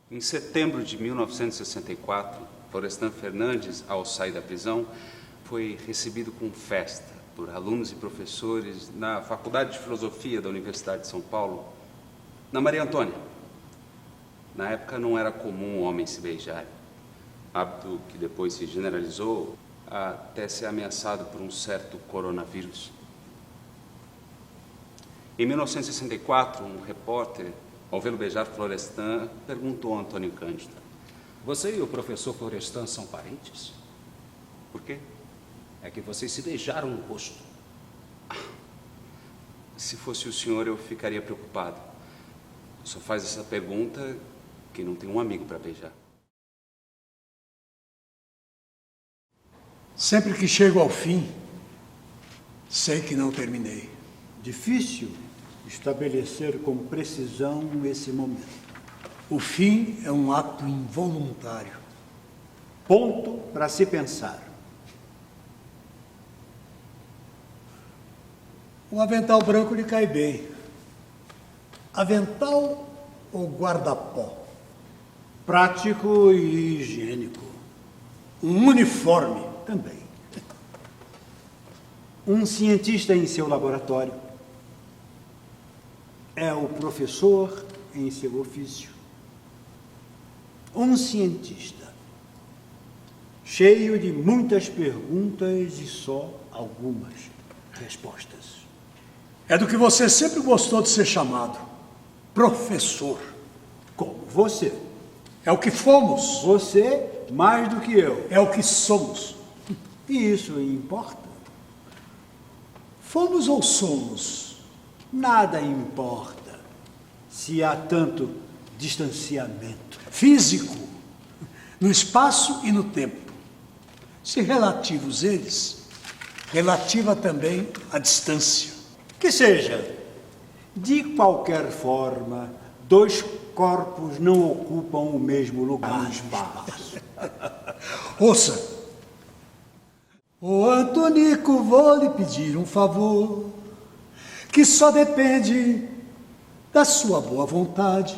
Em setembro de 1964, Florestan Fernandes, ao sair da prisão, foi recebido com festa por alunos e professores na Faculdade de Filosofia da Universidade de São Paulo, na Maria Antônia. Na época não era comum homens se beijarem, hábito que depois se generalizou até ser ameaçado por um certo coronavírus. Em 1964, um repórter, ao vê-lo beijar Florestan, perguntou a Antônio Cândido: Você e o professor Florestan são parentes? por quê? É que vocês se beijaram no rosto. Se fosse o senhor, eu ficaria preocupado. Só faz essa pergunta quem não tem um amigo para beijar. Sempre que chego ao fim, sei que não terminei. Difícil estabelecer com precisão esse momento. O fim é um ato involuntário. Ponto para se pensar. O avental branco lhe cai bem. Avental ou guarda-pó? Prático e higiênico. Um uniforme Também. Um cientista em seu laboratório é o professor em seu ofício. Um cientista cheio de muitas perguntas e só algumas respostas. é do que você sempre gostou de ser chamado. Professor. Como você. É o que fomos. Você mais do que eu. É o que somos. E isso importa? Fomos ou somos? Nada importa se há tanto distanciamento. Físico. No espaço e no tempo. Se relativos eles, relativa também a distância. Que seja, de qualquer forma, dois corpos não ocupam o mesmo lugar no espaço. Ouça. Ô Antonico, vou lhe pedir um favor, que só depende da sua boa vontade.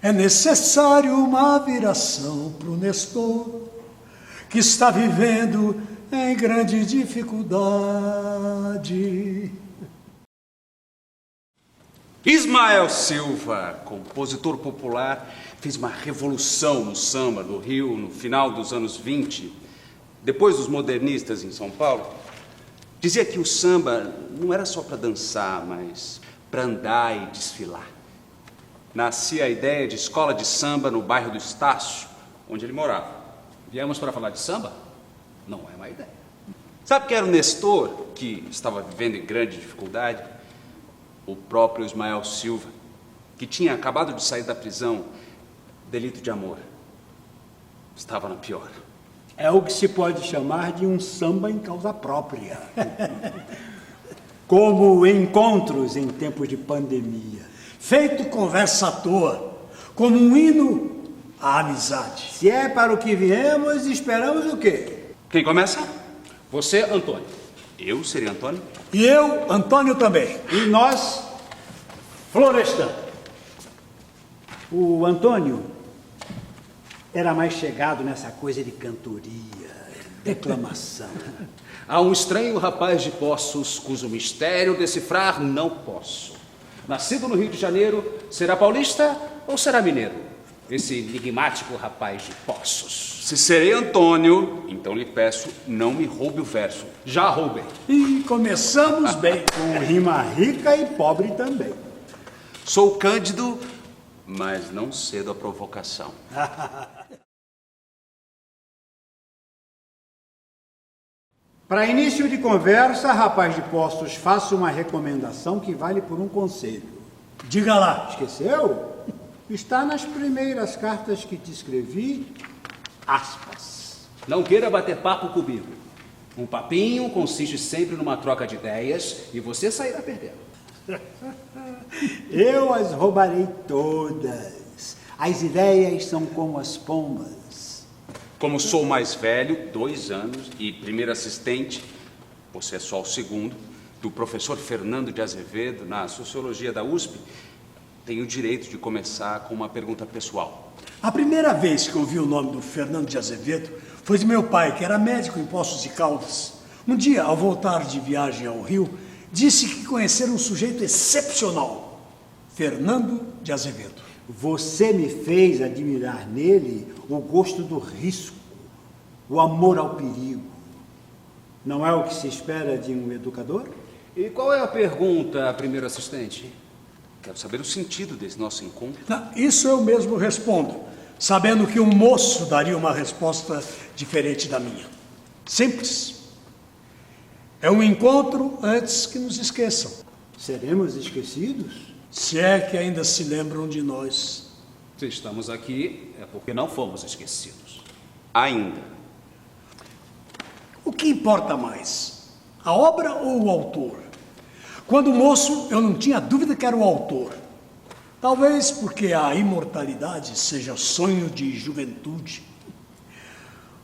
É necessário uma viração pro Nestor, que está vivendo em grande dificuldade. Ismael Silva, compositor popular, fez uma revolução no samba do Rio no final dos anos 20, depois dos modernistas em São Paulo. Dizia que o samba não era só para dançar, mas para andar e desfilar. Nascia a ideia de escola de samba no bairro do Estácio, onde ele morava. Viemos para falar de samba? Não é má ideia. Sabe quem era o Nestor, que estava vivendo em grande dificuldade? O próprio Ismael Silva, que tinha acabado de sair da prisão, delito de amor. Estava na pior. É o que se pode chamar de um samba em causa própria. Como encontros em tempos de pandemia. Feito conversa à toa, como um hino à amizade. Se é para o que viemos, esperamos o quê? Quem começa? Você, Antônio. Eu seria Antônio? E eu, Antônio, também. E nós, Florestan. O Antônio era mais chegado nessa coisa de cantoria, declamação. Há um estranho rapaz de Poços, cujo mistério decifrar não posso. Nascido no Rio de Janeiro, será paulista ou será mineiro? Esse enigmático rapaz de Poços. Se serei Antônio, então lhe peço, não me roube o verso. Já roubei. E começamos bem. Com rima rica e pobre também. Sou Cândido, mas não cedo à provocação. Para início de conversa, rapaz de Poços, faço uma recomendação que vale por um conselho. Diga lá. Esqueceu? Está nas primeiras cartas que te escrevi, aspas. Não queira bater papo comigo. Um papinho consiste sempre numa troca de ideias e você sairá perdendo. Eu as roubarei todas. As ideias são como as pombas. Como sou mais velho, 2 anos, e primeiro assistente, você é só o segundo, do professor Fernando de Azevedo, na Sociologia da USP, tenho o direito de começar com uma pergunta pessoal. A primeira vez que ouvi o nome do Fernando de Azevedo foi de meu pai, que era médico em Poços de Caldas. Um dia, ao voltar de viagem ao Rio, disse que conhecera um sujeito excepcional, Fernando de Azevedo. Você me fez admirar nele o gosto do risco, o amor ao perigo. Não é o que se espera de um educador? E qual é a pergunta, primeiro assistente? Quero saber o sentido desse nosso encontro. Não, isso eu mesmo respondo, sabendo que um moço daria uma resposta diferente da minha. Simples. É um encontro antes que nos esqueçam. Seremos esquecidos? Se é que ainda se lembram de nós. Se estamos aqui, é porque não fomos esquecidos. Ainda. O que importa mais? A obra ou o autor? Quando moço, eu não tinha dúvida que era o autor. Talvez porque a imortalidade seja sonho de juventude.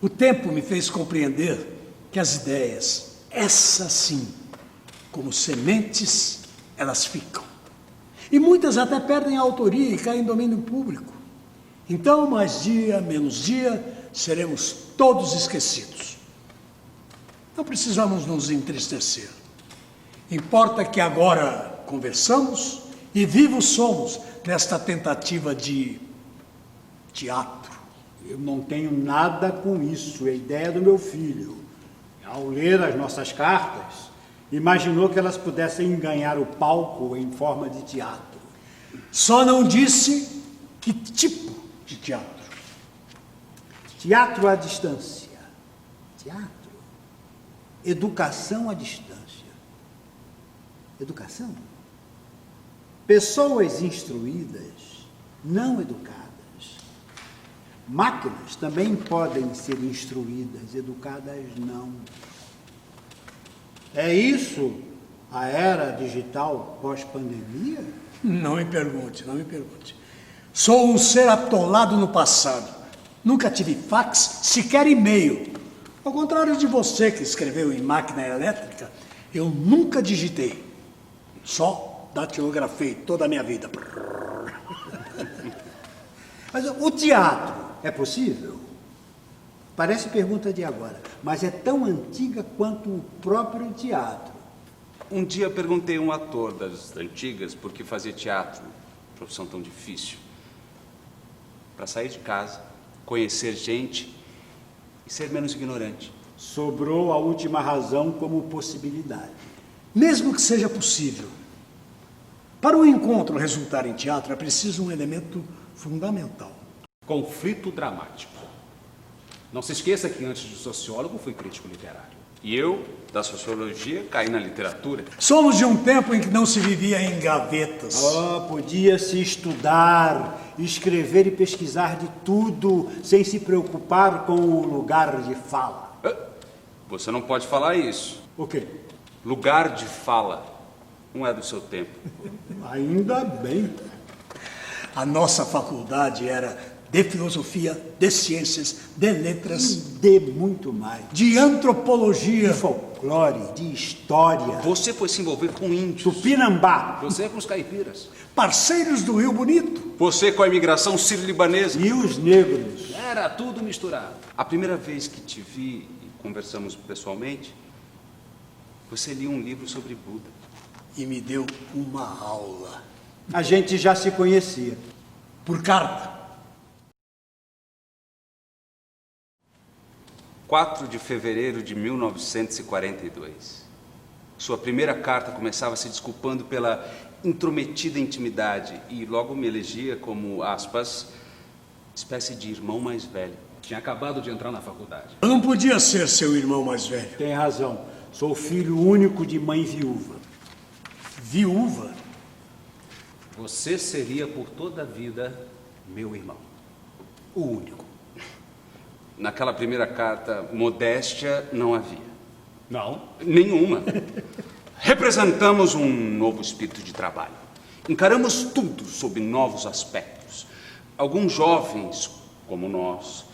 O tempo me fez compreender que as ideias, essas sim, como sementes, elas ficam. E muitas até perdem a autoria e caem em domínio público. Então, mais dia, menos dia, seremos todos esquecidos. Não precisamos nos entristecer. Importa que agora conversamos e vivos somos nesta tentativa de teatro. Eu não tenho nada com isso, é ideia do meu filho. Ao ler as nossas cartas, imaginou que elas pudessem ganhar o palco em forma de teatro. Só não disse que tipo de teatro. Teatro à distância. Teatro. Educação à distância. Educação? Pessoas instruídas, não educadas. Máquinas também podem ser instruídas, educadas não. É isso a era digital pós-pandemia? Não me pergunte, não me pergunte. Sou um ser atolado no passado. Nunca tive fax, sequer e-mail. Ao contrário de você que escreveu em máquina elétrica, eu nunca digitei. Só datilografei toda a minha vida. Mas o teatro é possível? Parece pergunta de agora, mas é tão antiga quanto o próprio teatro. Um dia perguntei a um ator das antigas por que fazia teatro, profissão tão difícil. Para sair de casa, conhecer gente e ser menos ignorante. Sobrou a última razão como possibilidade. Mesmo que seja possível. Para o encontro resultar em teatro, é preciso um elemento fundamental. Conflito dramático. Não se esqueça que antes de sociólogo fui crítico literário. E eu, da sociologia, caí na literatura. Somos de um tempo em que não se vivia em gavetas. Podia-se estudar, escrever e pesquisar de tudo, sem se preocupar com o lugar de fala. Você não pode falar isso. O quê? Lugar de fala não é do seu tempo. Ainda bem. A nossa faculdade era de filosofia, de ciências, de letras, De muito mais. de antropologia. De folclore, de história. Você foi se envolver com índios. Tupinambá. Você é com os caipiras. Parceiros do Rio Bonito. Você com a imigração sírio-libanesa. E os negros. Era tudo misturado. A primeira vez que te vi e conversamos pessoalmente, você lia um livro sobre Buda. E me deu uma aula. A gente já se conhecia. Por carta. 4 de fevereiro de 1942. Sua primeira carta começava se desculpando pela intrometida intimidade e logo me elegia como, aspas, espécie de irmão mais velho. Tinha acabado de entrar na faculdade. Eu não podia ser seu irmão mais velho. Tem razão. Sou filho único de mãe viúva. Viúva? Você seria por toda a vida meu irmão. O único. Naquela primeira carta, modéstia não havia. Não? Nenhuma. Representamos um novo espírito de trabalho. Encaramos tudo sob novos aspectos. Alguns jovens, como nós,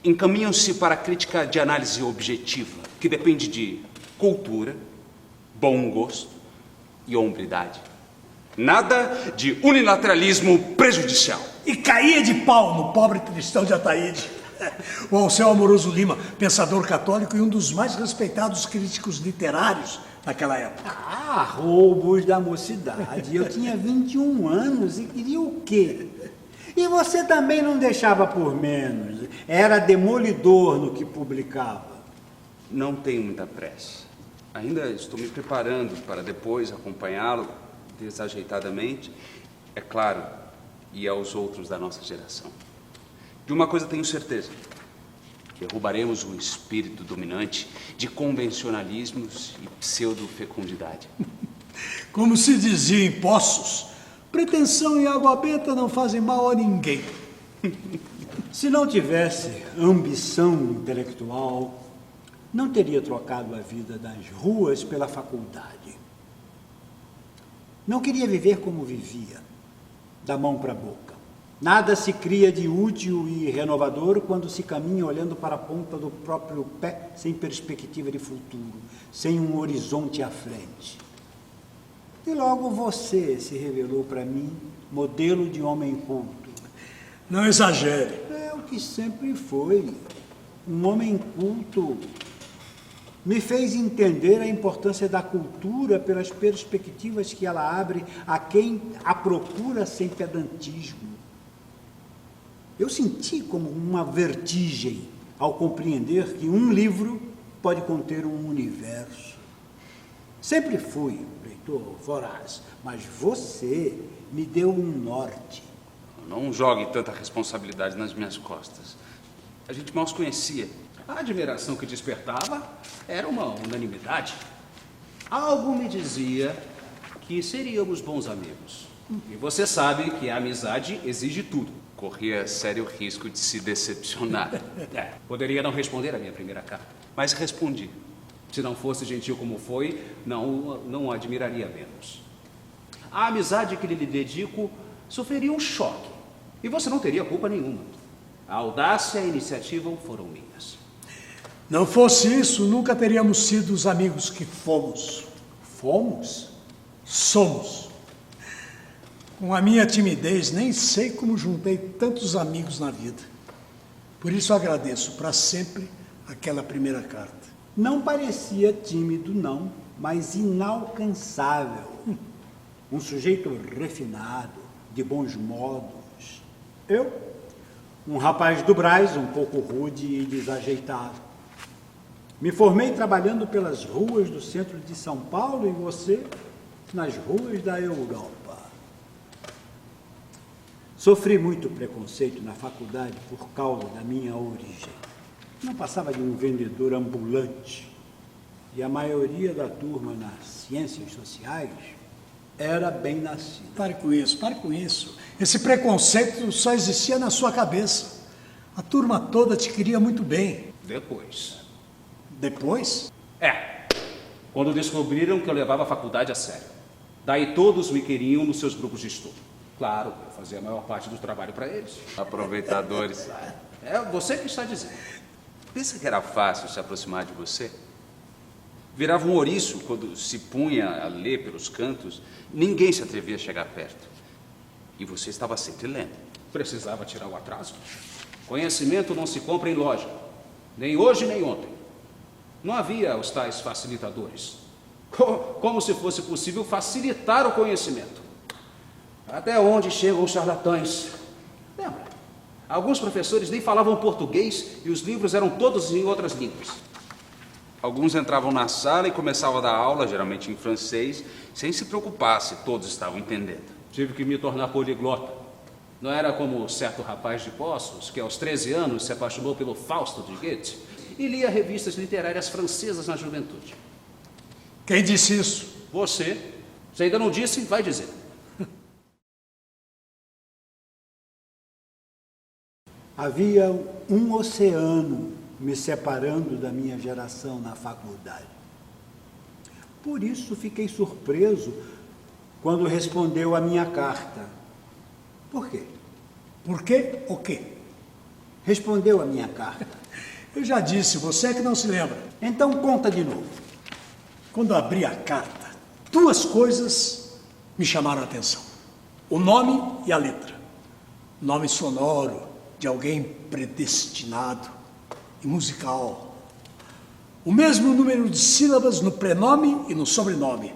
encaminham-se para a crítica de análise objetiva, que depende de cultura, bom gosto e hombridade. Nada de unilateralismo prejudicial. E caía de pau no pobre cristão de Ataíde. O Alceu Amoroso Lima, pensador católico e um dos mais respeitados críticos literários daquela época. Ah, roubos da mocidade. Eu tinha 21 anos e queria o quê? E você também não deixava por menos. Era demolidor no que publicava. Não tenho muita pressa. Ainda estou me preparando para depois acompanhá-lo desajeitadamente, é claro, e aos outros da nossa geração. De uma coisa tenho certeza: derrubaremos o espírito dominante de convencionalismos e pseudo-fecundidade. Como se dizia em Poços, pretensão e água benta não fazem mal a ninguém. Se não tivesse ambição intelectual, não teria trocado a vida das ruas pela faculdade. Não queria viver como vivia, da mão para a boca. Nada se cria de útil e renovador quando se caminha olhando para a ponta do próprio pé, sem perspectiva de futuro, sem um horizonte à frente. E logo você se revelou para mim modelo de homem culto. Não exagere. É o que sempre foi. Um homem culto me fez entender a importância da cultura pelas perspectivas que ela abre a quem a procura sem pedantismo. Eu senti como uma vertigem ao compreender que um livro pode conter um universo. Sempre fui leitor voraz, mas você me deu um norte. Não jogue tanta responsabilidade nas minhas costas. A gente mal se conhecia. A admiração que despertava era uma unanimidade. Algo me dizia que seríamos bons amigos. E você sabe que a amizade exige tudo. Corria sério risco de se decepcionar. Poderia não responder a minha primeira carta. Mas respondi. Se não fosse gentil como foi, não o admiraria menos. A amizade que lhe dedico sofreria um choque. E você não teria culpa nenhuma. A audácia e a iniciativa foram minhas. Não fosse isso, nunca teríamos sido os amigos que fomos. Fomos? Somos. Com a minha timidez, nem sei como juntei tantos amigos na vida. Por isso agradeço para sempre aquela primeira carta. Não parecia tímido, não, mas inalcançável. Um sujeito refinado, de bons modos. Eu, um rapaz do Brás, um pouco rude e desajeitado. Me formei trabalhando pelas ruas do centro de São Paulo e você nas ruas da Europa. Sofri muito preconceito na faculdade por causa da minha origem. Não passava de um vendedor ambulante. E a maioria da turma nas ciências sociais era bem nascida. Pare com isso, pare com isso. Esse preconceito só existia na sua cabeça. A turma toda te queria muito bem. Depois. Depois? Quando descobriram que eu levava a faculdade a sério. Daí todos me queriam nos seus grupos de estudo. Claro, eu fazia a maior parte do trabalho para eles. Aproveitadores. É você que está dizendo. Pensa que era fácil se aproximar de você? Virava um ouriço quando se punha a ler pelos cantos. Ninguém se atrevia a chegar perto. E você estava sempre lendo. Precisava tirar o atraso. Conhecimento não se compra em loja. Nem hoje, nem ontem. Não havia os tais facilitadores. Como se fosse possível facilitar o conhecimento. Até onde chegam os charlatães? Lembra? Alguns professores nem falavam português e os livros eram todos em outras línguas. Alguns entravam na sala e começavam a dar aula, geralmente em francês, sem se preocupar se todos estavam entendendo. Tive que me tornar poliglota. Não era como certo rapaz de Poços, que aos 13 anos se apaixonou pelo Fausto de Goethe e lia revistas literárias francesas na juventude. Quem disse isso? Você. Se ainda não disse, vai dizer. Havia um oceano me separando da minha geração na faculdade. Por isso fiquei surpreso quando respondeu a minha carta. Por quê? Por quê? O quê? Respondeu a minha carta. Eu já disse, você é que não se lembra. Então conta de novo. Quando abri a carta, duas coisas me chamaram a atenção. O nome e a letra. Nome sonoro de alguém predestinado e musical. O mesmo número de sílabas no prenome e no sobrenome.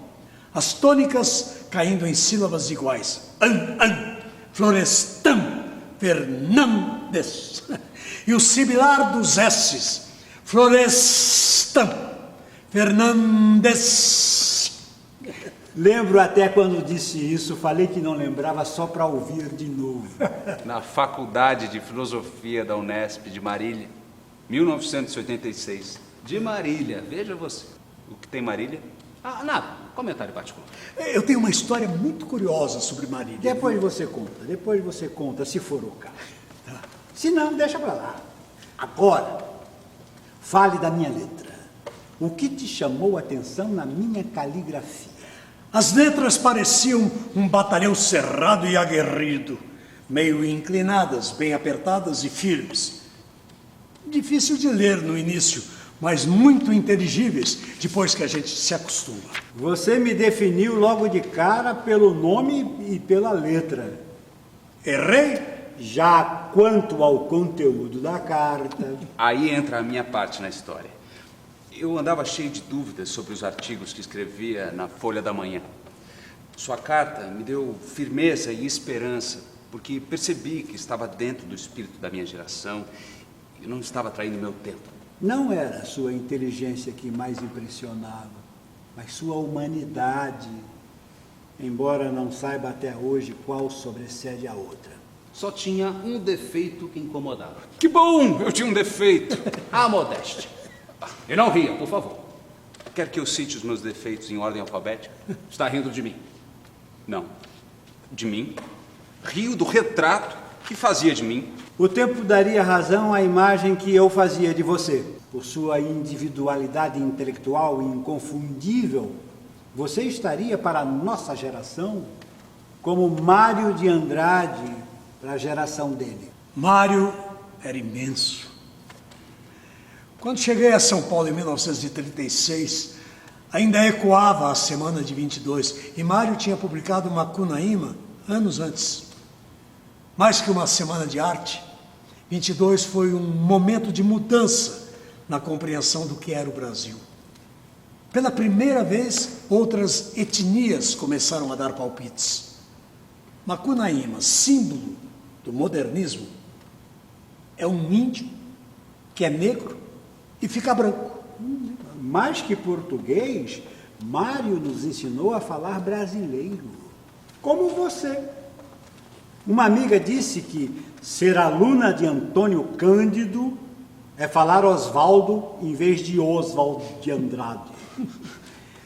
As tônicas caindo em sílabas iguais. Florestan Fernandes. E o sibilar dos S's. Florestan Fernandes. Lembro até quando disse isso, falei que não lembrava só para ouvir de novo. Na Faculdade de Filosofia da Unesp de Marília, 1986. De Marília, veja você. O que tem Marília? Ah, nada. Comentário particular. Eu tenho uma história muito curiosa sobre Marília. Depois você conta, se for o caso. Se não, deixa para lá. Agora, fale da minha letra. O que te chamou a atenção na minha caligrafia? As letras pareciam um batalhão cerrado e aguerrido, meio inclinadas, bem apertadas e firmes. Difícil de ler no início, mas muito inteligíveis depois que a gente se acostuma. Você me definiu logo de cara pelo nome e pela letra. Errei? Já quanto ao conteúdo da carta... Aí entra a minha parte na história. Eu andava cheio de dúvidas sobre os artigos que escrevia na Folha da Manhã. Sua carta me deu firmeza e esperança, porque percebi que estava dentro do espírito da minha geração e não estava traindo meu tempo. Não era a sua inteligência que mais impressionava, mas sua humanidade, embora não saiba até hoje qual sobrecede a outra. Só tinha um defeito que incomodava. Que bom! Eu tinha um defeito. A modéstia. E não ria, por favor. Quer que eu cite os meus defeitos em ordem alfabética? Está rindo de mim. Não. De mim? Rio do retrato que fazia de mim. O tempo daria razão à imagem que eu fazia de você. Por sua individualidade intelectual inconfundível, você estaria para a nossa geração como Mário de Andrade para a geração dele. Mário era imenso. Quando cheguei a São Paulo em 1936, ainda ecoava a Semana de 22 e Mário tinha publicado Macunaíma anos antes. Mais que uma semana de arte, 22 foi um momento de mudança na compreensão do que era o Brasil. Pela primeira vez, outras etnias começaram a dar palpites. Macunaíma, símbolo do modernismo, é um índio que é negro e fica branco. Mais que português, Mário nos ensinou a falar brasileiro, como você. Uma amiga disse que ser aluna de Antônio Cândido é falar Osvaldo em vez de Oswald de Andrade.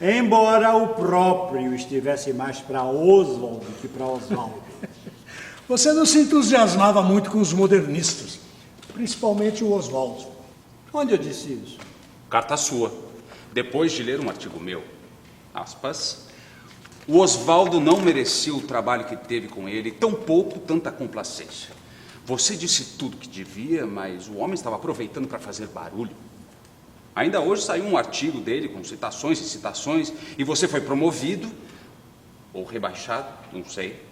Embora o próprio estivesse mais para Oswald que para Osvaldo. Você não se entusiasmava muito com os modernistas, principalmente o Oswaldo. Onde eu disse isso? Carta sua. Depois de ler um artigo meu. Aspas. O Osvaldo não merecia o trabalho que teve com ele, tampouco tanta complacência. Você disse tudo que devia, mas o homem estava aproveitando para fazer barulho. Ainda hoje saiu um artigo dele com citações e citações, e você foi promovido, ou rebaixado, não sei,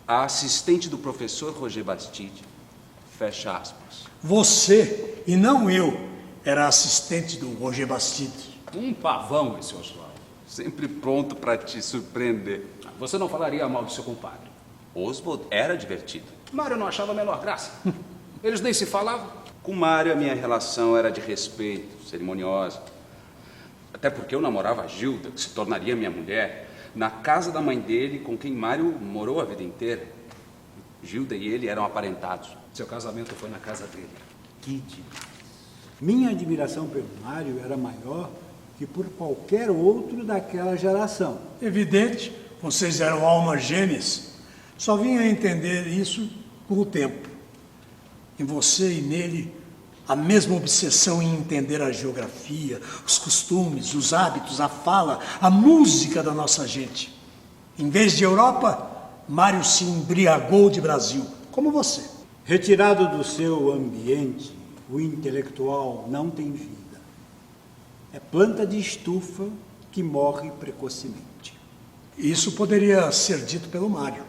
a assistente do professor Roger Bastide. Fecha aspas. Você, e não eu, era assistente do Roger Bastide. Um pavão esse Oswaldo. Sempre pronto para te surpreender. Você não falaria mal do seu compadre. Oswald era divertido. Mário não achava a menor graça. Eles nem se falavam. Com Mário, a minha relação era de respeito, cerimoniosa. Até porque eu namorava a Gilda, que se tornaria minha mulher, na casa da mãe dele, com quem Mário morou a vida inteira. Gilda e ele eram aparentados. Seu casamento foi na casa dele. Que demais. Minha admiração pelo Mário era maior que por qualquer outro daquela geração. Evidente, vocês eram almas gêmeas. Só vim a entender isso com o tempo. Em você e nele, a mesma obsessão em entender a geografia, os costumes, os hábitos, a fala, a música da nossa gente. Em vez de Europa, Mário se embriagou de Brasil, como você. Retirado do seu ambiente, o intelectual não tem vida. É planta de estufa que morre precocemente. Isso poderia ser dito pelo Mário.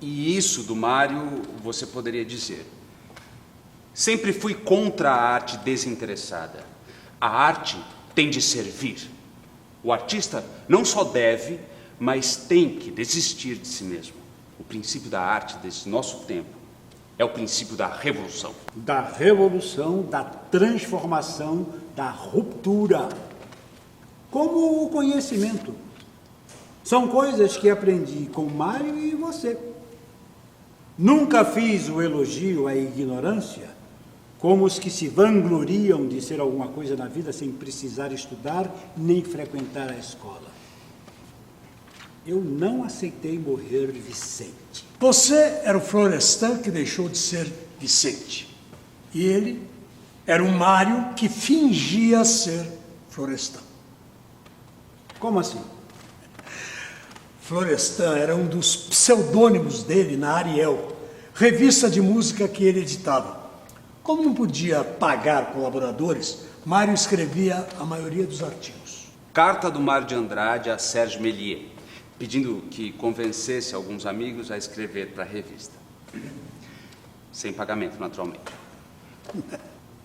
E isso do Mário você poderia dizer. Sempre fui contra a arte desinteressada. A arte tem de servir. O artista não só deve, mas tem que desistir de si mesmo. O princípio da arte desse nosso tempo é o princípio da revolução. Da revolução, da transformação, da ruptura. Como o conhecimento. São coisas que aprendi com Mário e você. Nunca fiz o elogio à ignorância, como os que se vangloriam de ser alguma coisa na vida sem precisar estudar nem frequentar a escola. Eu não aceitei morrer Vicente. Você era o Florestan que deixou de ser Vicente. E ele era o Mário que fingia ser Florestan. Como assim? Florestan era um dos pseudônimos dele na Ariel, revista de música que ele editava. Como não podia pagar colaboradores, Mário escrevia a maioria dos artigos. Carta do Mário de Andrade a Sérgio Méliès, pedindo que convencesse alguns amigos a escrever para a revista. Sem pagamento, naturalmente.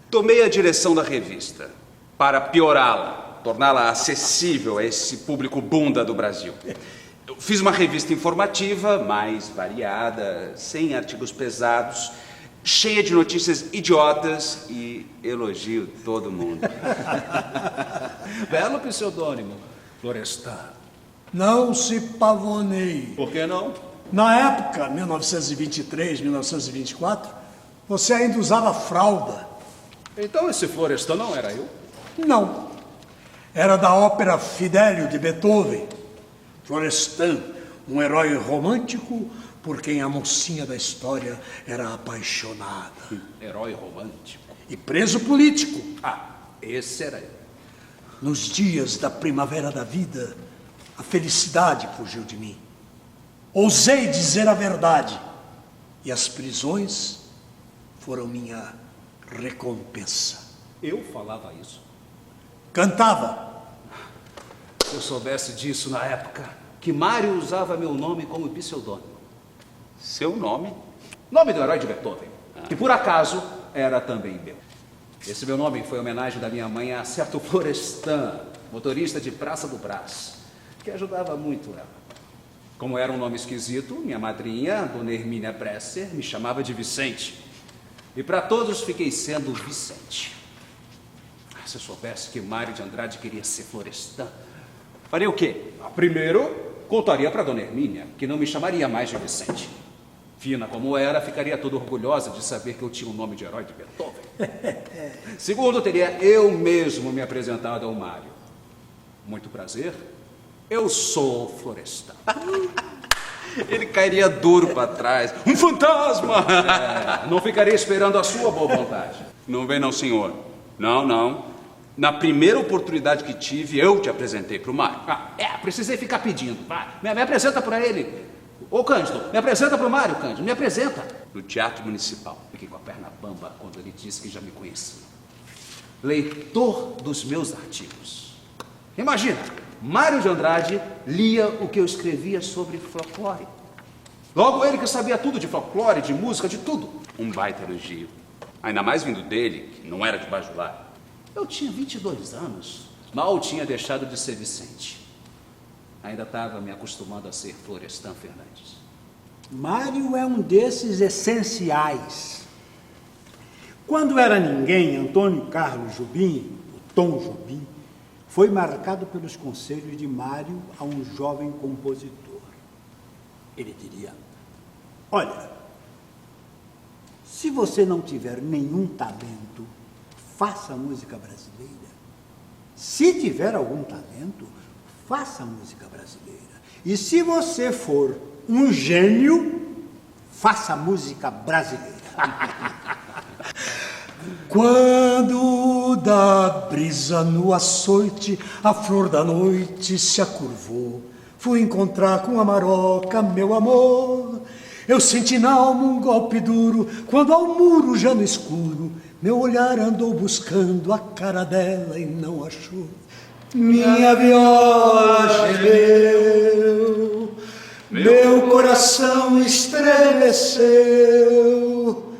Tomei a direção da revista para piorá-la, torná-la acessível a esse público bunda do Brasil. Eu fiz uma revista informativa, mais variada, sem artigos pesados, cheia de notícias idiotas e elogio todo mundo. Belo pseudônimo, Florestan. Não se pavoneie. Por que não? Na época, 1923, 1924, você ainda usava fralda. Então esse Florestan não era eu? Não. Era da ópera Fidelio de Beethoven. Florestan, um herói romântico por quem a mocinha da história era apaixonada. Herói romântico. E preso político. Ah, esse era eu. Nos dias da primavera da vida, a felicidade fugiu de mim. Ousei dizer a verdade. E as prisões foram minha recompensa. Eu falava isso. Cantava. Se eu soubesse disso na época, que Mário usava meu nome como pseudônimo. Seu nome? Nome do herói de Beethoven, que por acaso era também meu. Esse meu nome foi homenagem da minha mãe a certo Florestan, motorista de Praça do Brás, que ajudava muito ela. Como era um nome esquisito, minha madrinha, Dona Hermínia Bresser, me chamava de Vicente. E para todos fiquei sendo Vicente. Se eu soubesse que Mário de Andrade queria ser Florestan, faria o quê? Primeiro, contaria para Dona Hermínia, que não me chamaria mais de Vicente. Fina como era, ficaria toda orgulhosa de saber que eu tinha o nome de herói de Beethoven. Segundo, teria eu mesmo me apresentado ao Mário. Muito prazer, eu sou Florestan. Ele cairia duro para trás. Um fantasma! Não ficaria esperando a sua boa vontade. Não vem não, senhor. Não. Na primeira oportunidade que tive, eu te apresentei para o Mário. Precisei ficar pedindo. Me apresenta para ele. Ô, Cândido, me apresenta para o Mário, Cândido, me apresenta. No Teatro Municipal. Fiquei com a perna bamba quando ele disse que já me conhecia. Leitor dos meus artigos. Imagina, Mário de Andrade lia o que eu escrevia sobre folclore. Logo ele que sabia tudo de folclore, de música, de tudo. Um baita elogio. Ainda mais vindo dele, que não era de bajular. Eu tinha 22 anos, mal tinha deixado de ser Vicente. Ainda estava me acostumando a ser Florestan Fernandes. Mário é um desses essenciais. Quando era ninguém, Antônio Carlos Jobim, o Tom Jobim, foi marcado pelos conselhos de Mário a um jovem compositor. Ele diria: olha, se você não tiver nenhum talento, faça música brasileira. Se tiver algum talento, faça música brasileira. E se você for um gênio, faça música brasileira. Quando da brisa no açoite a flor da noite se acurvou, fui encontrar com a maroca meu amor. Eu senti na alma um golpe duro, quando ao muro já no escuro, meu olhar andou buscando a cara dela e não achou. Minha viola gemeu. Meu coração estremeceu,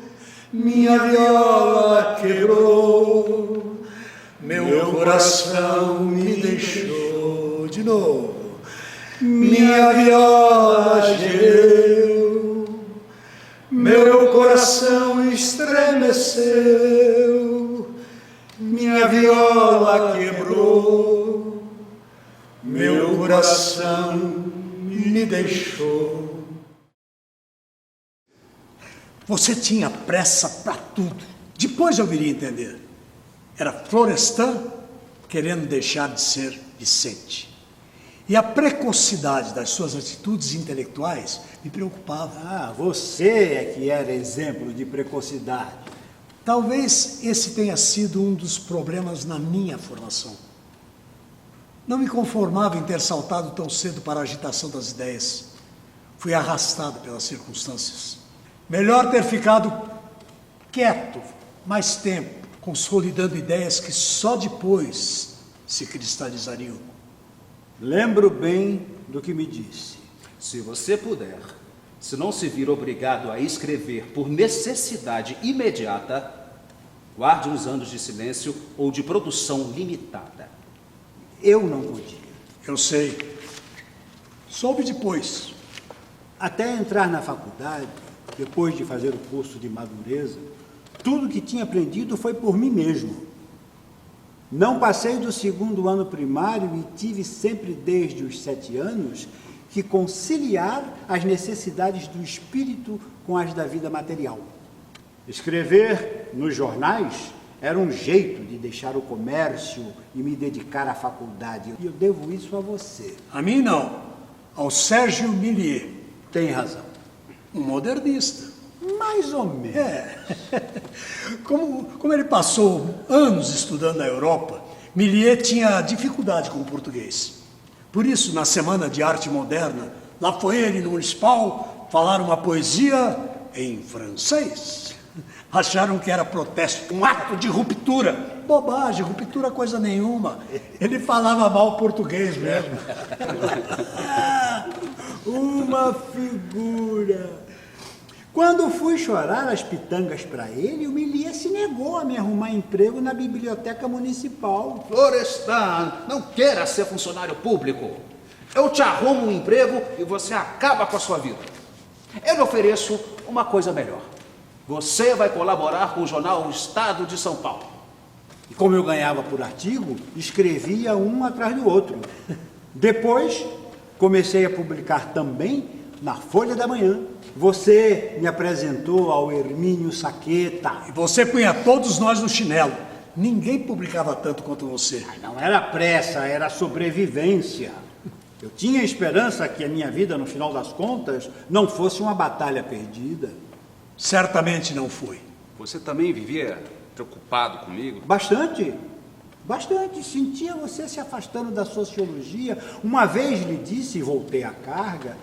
minha viola quebrou, meu coração me deixou de novo, minha viola gemeu, meu coração estremeceu, minha viola quebrou, meu coração me deixou. Você tinha pressa para tudo. Depois eu viria entender. Era Florestan querendo deixar de ser Vicente. E a precocidade das suas atitudes intelectuais me preocupava. Ah, você é que era exemplo de precocidade. Talvez esse tenha sido um dos problemas na minha formação. Não me conformava em ter saltado tão cedo para a agitação das ideias. Fui arrastado pelas circunstâncias. Melhor ter ficado quieto mais tempo, consolidando ideias que só depois se cristalizariam. Lembro bem do que me disse. Se você puder, se não se vir obrigado a escrever por necessidade imediata, guarde uns anos de silêncio ou de produção limitada. Eu não podia. Eu sei. Soube depois. Até entrar na faculdade, depois de fazer o curso de madureza, tudo que tinha aprendido foi por mim mesmo. Não passei do 2º ano primário e tive sempre, desde os 7 anos, que conciliar as necessidades do espírito com as da vida material. Escrever nos jornais era um jeito de deixar o comércio e me dedicar à faculdade. E eu devo isso a você. A mim não. Ao Sérgio Millier. Tem razão. Um modernista. Mais ou menos. Como ele passou anos estudando na Europa, Millier tinha dificuldade com o português. Por isso, na Semana de Arte Moderna, lá foi ele no Municipal falar uma poesia em francês. Acharam que era protesto, um ato de ruptura. Bobagem, ruptura coisa nenhuma. Ele falava mal português mesmo. Uma figura. Quando fui chorar as pitangas para ele, o Millier se negou a me arrumar emprego na biblioteca municipal. Florestan, não queira ser funcionário público. Eu te arrumo um emprego e você acaba com a sua vida. Eu lhe ofereço uma coisa melhor. Você vai colaborar com o jornal O Estado de São Paulo. E como eu ganhava por artigo, escrevia um atrás do outro. Depois, comecei a publicar também na Folha da Manhã. Você me apresentou ao Hermínio Saqueta. E você punha todos nós no chinelo. Ninguém publicava tanto quanto você. Não era pressa, era sobrevivência. Eu tinha esperança que a minha vida, no final das contas, não fosse uma batalha perdida. Certamente não foi. Você também vivia preocupado comigo? Bastante. Sentia você se afastando da sociologia. Uma vez lhe disse, e voltei à carga,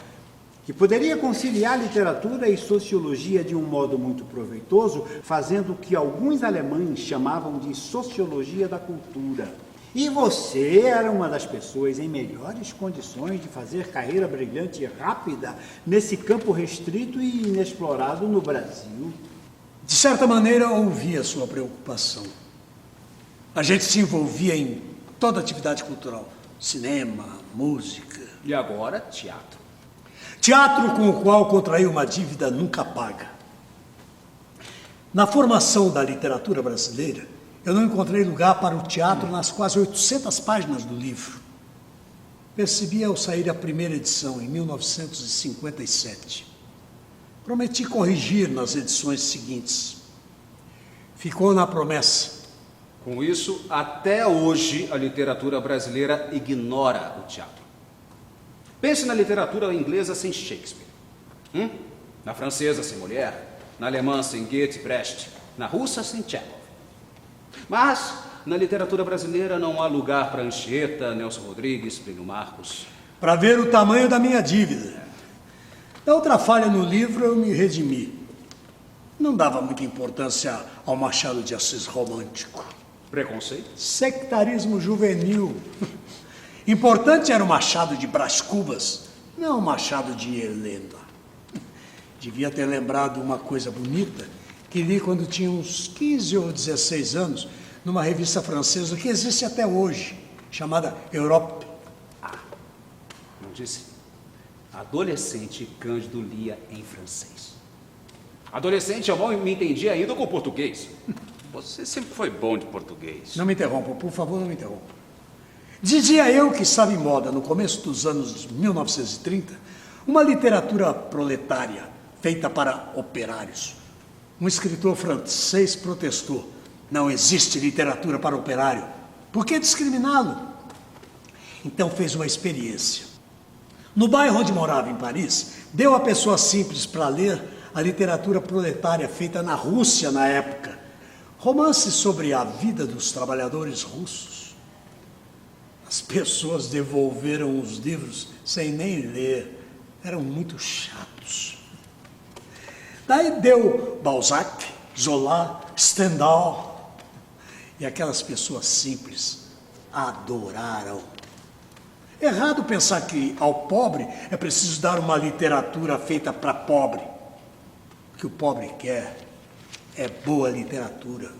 que poderia conciliar literatura e sociologia de um modo muito proveitoso, fazendo o que alguns alemães chamavam de sociologia da cultura. E você era uma das pessoas em melhores condições de fazer carreira brilhante e rápida nesse campo restrito e inexplorado no Brasil. De certa maneira, ouvi a sua preocupação. A gente se envolvia em toda atividade cultural. Cinema, música. E agora, teatro. Teatro com o qual contraí uma dívida nunca paga. Na formação da literatura brasileira, eu não encontrei lugar para o teatro nas quase 800 páginas do livro. Percebi ao sair a primeira edição, em 1957. Prometi corrigir nas edições seguintes. Ficou na promessa. Com isso, até hoje, a literatura brasileira ignora o teatro. Pense na literatura inglesa sem Shakespeare. Na francesa sem Molière. Na alemã sem Goethe e Brecht. Na russa sem Chekhov. Mas, na literatura brasileira não há lugar para Anchieta, Nelson Rodrigues, Plínio Marcos. Para ver o tamanho da minha dívida. Da outra falha no livro, eu me redimi. Não dava muita importância ao Machado de Assis romântico. Preconceito? Sectarismo juvenil. Importante era o Machado de Brás Cubas, não Machado de Helena. Devia ter lembrado uma coisa bonita que li quando tinha uns 15 ou 16 anos, numa revista francesa que existe até hoje, chamada Europe. Não disse? Adolescente Cândido lia em francês. Adolescente, eu mal me entendia ainda com português. Você sempre foi bom de português. Não me interrompa, por favor, não me interrompa. Dizia eu que estava em moda, no começo dos anos 1930, uma literatura proletária feita para operários. Um escritor francês protestou: não existe literatura para operário. Por que discriminá-lo? Então fez uma experiência. No bairro onde morava, em Paris, deu a pessoas simples para ler a literatura proletária feita na Rússia na época. Romances sobre a vida dos trabalhadores russos. As pessoas devolveram os livros sem nem ler. Eram muito chatos. Daí deu Balzac, Zola, Stendhal. E aquelas pessoas simples adoraram. Errado pensar que ao pobre é preciso dar uma literatura feita para pobre. O que o pobre quer é boa literatura.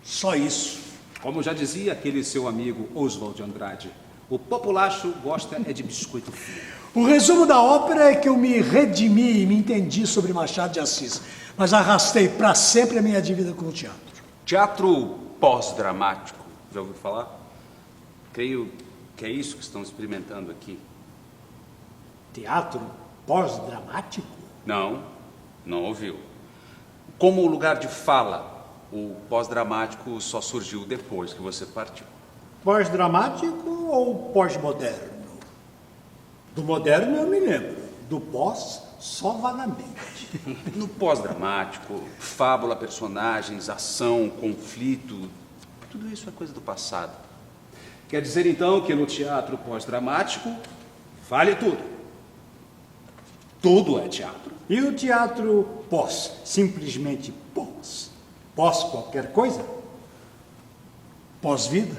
Só isso. Como já dizia aquele seu amigo Oswald de Andrade, o populacho gosta é de biscoito fino. O resumo da ópera é que eu me redimi e me entendi sobre Machado de Assis, mas arrastei para sempre a minha dívida com o teatro. Teatro pós-dramático, já ouviu falar? Creio que é isso que estão experimentando aqui. Teatro pós-dramático? Não, não ouviu. Como lugar de fala, o pós-dramático só surgiu depois que você partiu. Pós-dramático ou pós-moderno? Do moderno eu me lembro, do pós só vagamente. No pós-dramático, fábula, personagens, ação, conflito, tudo isso é coisa do passado. Quer dizer então que no teatro pós-dramático vale tudo. Tudo é teatro. E o teatro pós, simplesmente pós? Pós qualquer coisa? Pós-vida?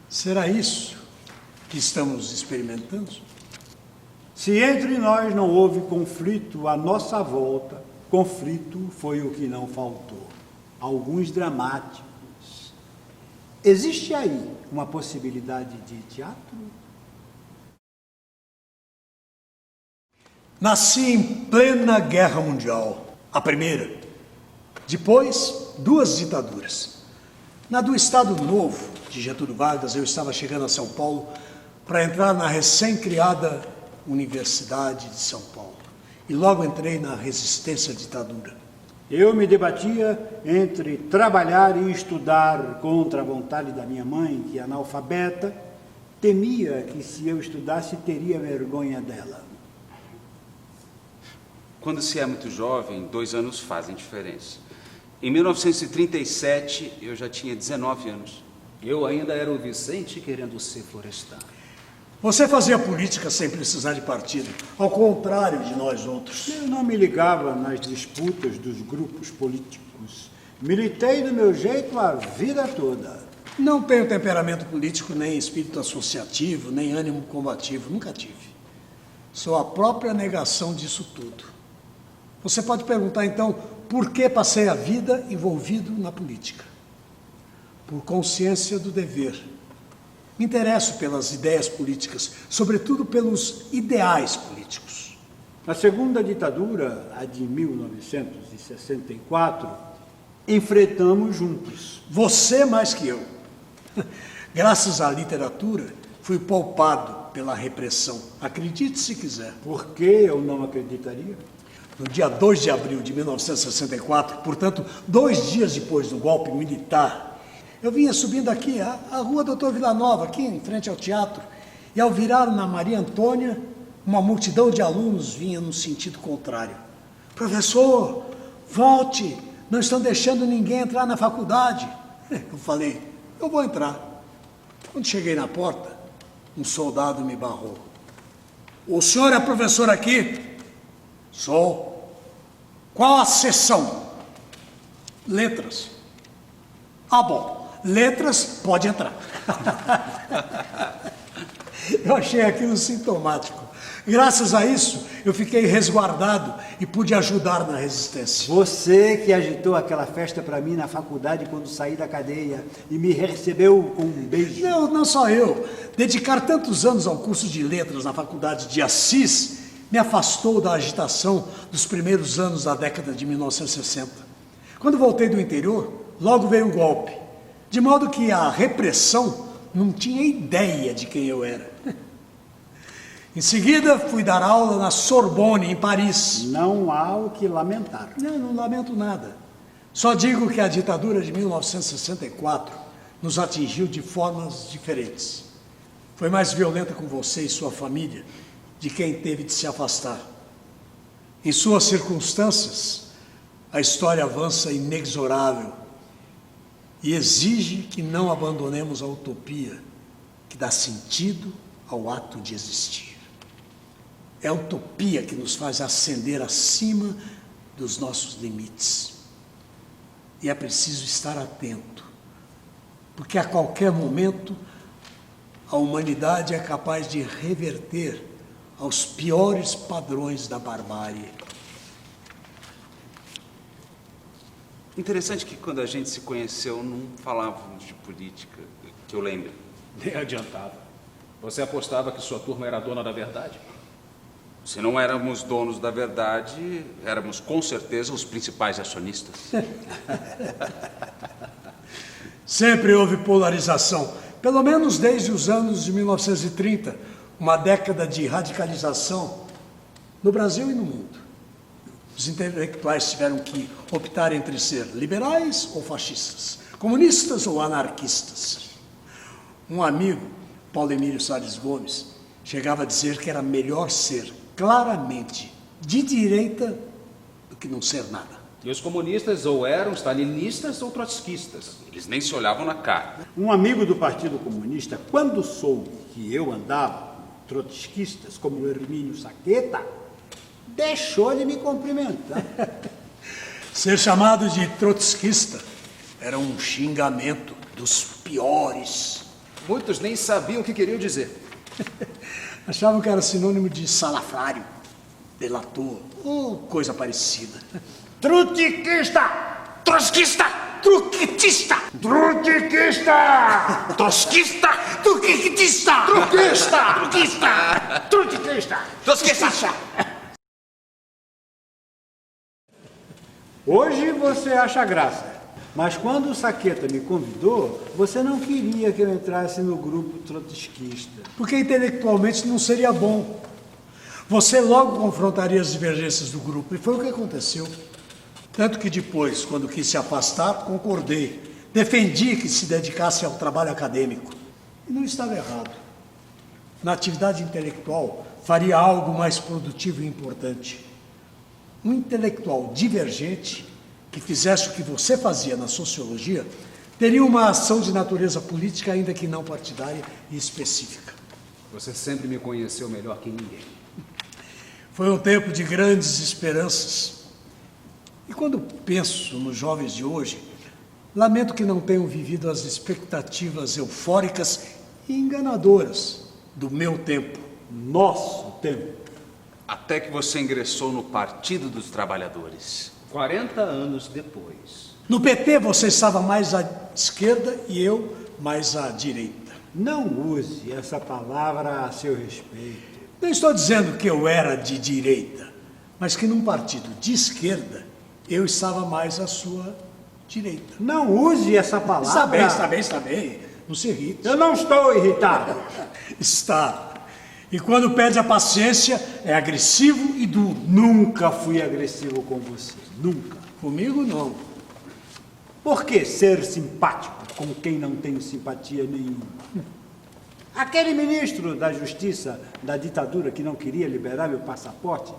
Será isso que estamos experimentando? Se entre nós não houve conflito à nossa volta, conflito foi o que não faltou. Alguns dramáticos. Existe aí uma possibilidade de teatro? Nasci em plena Guerra Mundial, a primeira. Depois, 2 ditaduras. Na do Estado Novo, de Getúlio Vargas, eu estava chegando a São Paulo para entrar na recém-criada Universidade de São Paulo. E logo entrei na resistência à ditadura. Eu me debatia entre trabalhar e estudar contra a vontade da minha mãe, que é analfabeta. Temia que se eu estudasse, teria vergonha dela. Quando se é muito jovem, 2 anos fazem diferença. Em 1937, eu já tinha 19 anos. Eu ainda era o Vicente querendo ser Florestan. Você fazia política sem precisar de partido, ao contrário de nós outros. Eu não me ligava nas disputas dos grupos políticos. Militei do meu jeito a vida toda. Não tenho temperamento político, nem espírito associativo, nem ânimo combativo, nunca tive. Sou a própria negação disso tudo. Você pode perguntar, então, por que passei a vida envolvido na política? Por consciência do dever. Me interesso pelas ideias políticas, sobretudo pelos ideais políticos. Na segunda ditadura, a de 1964, enfrentamos juntos. Você mais que eu. Graças à literatura, fui poupado pela repressão. Acredite se quiser. Por que eu não acreditaria? No dia 2 de abril de 1964, portanto, 2 dias depois do golpe militar, eu vinha subindo aqui, a rua Doutor Villanova, aqui em frente ao teatro, e ao virar na Maria Antônia, uma multidão de alunos vinha no sentido contrário. Professor, volte, não estão deixando ninguém entrar na faculdade. Eu falei, eu vou entrar. Quando cheguei na porta, um soldado me barrou. O senhor é professor aqui? Sou. Qual a seção? Letras. Ah, bom. Letras, pode entrar. Eu achei aquilo sintomático. Graças a isso, eu fiquei resguardado e pude ajudar na resistência. Você que agitou aquela festa para mim na faculdade quando saí da cadeia e me recebeu com um beijo. Não só eu. Dedicar tantos anos ao curso de letras na faculdade de Assis me afastou da agitação dos primeiros anos da década de 1960. Quando voltei do interior, logo veio o golpe, de modo que a repressão não tinha ideia de quem eu era. Em seguida, fui dar aula na Sorbonne, em Paris. Não há o que lamentar. Não lamento nada. Só digo que a ditadura de 1964 nos atingiu de formas diferentes. Foi mais violenta com você e sua família, de quem teve de se afastar. Em suas circunstâncias, a história avança inexorável e exige que não abandonemos a utopia que dá sentido ao ato de existir. É a utopia que nos faz ascender acima dos nossos limites. E é preciso estar atento, porque a qualquer momento a humanidade é capaz de reverter aos piores padrões da barbárie. Interessante que quando a gente se conheceu não falávamos de política, que eu lembro. Nem adiantava. Você apostava que sua turma era dona da verdade? Se não éramos donos da verdade, éramos com certeza os principais acionistas. Sempre houve polarização, pelo menos desde os anos de 1930, uma década de radicalização no Brasil e no mundo. Os intelectuais tiveram que optar entre ser liberais ou fascistas, comunistas ou anarquistas. Um amigo, Paulo Emílio Salles Gomes, chegava a dizer que era melhor ser claramente de direita do que não ser nada. E os comunistas ou eram stalinistas ou trotskistas. Eles nem se olhavam na cara. Um amigo do Partido Comunista, quando soube que eu andava com trotskistas como o Hermínio Saqueta, deixou de me cumprimentar. Ser chamado de trotskista era um xingamento dos piores. Muitos nem sabiam o que queriam dizer. Achavam que era sinônimo de salafrário, delator ou coisa parecida. Trotskista! Trotskista! Truquitista! Trotskista! Trotskista! Truquitista! Truquista! Truquista! Trotskista! Trotskista! Hoje você acha graça, mas quando o Saqueta me convidou, você não queria que eu entrasse no grupo trotskista. Porque intelectualmente não seria bom. Você logo confrontaria as divergências do grupo, e foi o que aconteceu. Tanto que depois, quando quis se afastar, concordei. Defendi que se dedicasse ao trabalho acadêmico. E não estava errado. Na atividade intelectual, faria algo mais produtivo e importante. Um intelectual divergente, que fizesse o que você fazia na sociologia, teria uma ação de natureza política, ainda que não partidária e específica. Você sempre me conheceu melhor que ninguém. Foi um tempo de grandes esperanças. E quando penso nos jovens de hoje, lamento que não tenham vivido as expectativas eufóricas e enganadoras do meu tempo. Nosso tempo. Até que você ingressou no Partido dos Trabalhadores. 40 anos depois. No PT você estava mais à esquerda e eu mais à direita. Não use essa palavra a seu respeito. Não estou dizendo que eu era de direita, mas que num partido de esquerda eu estava mais à sua direita. Não use essa palavra. Está bem. Não se irrite. Eu não estou irritado. Está. E quando perde a paciência, é agressivo e duro. Nunca fui agressivo com você. Nunca. Comigo, não. Por que ser simpático com quem não tenho simpatia nenhuma? Aquele ministro da Justiça da ditadura que não queria liberar meu passaporte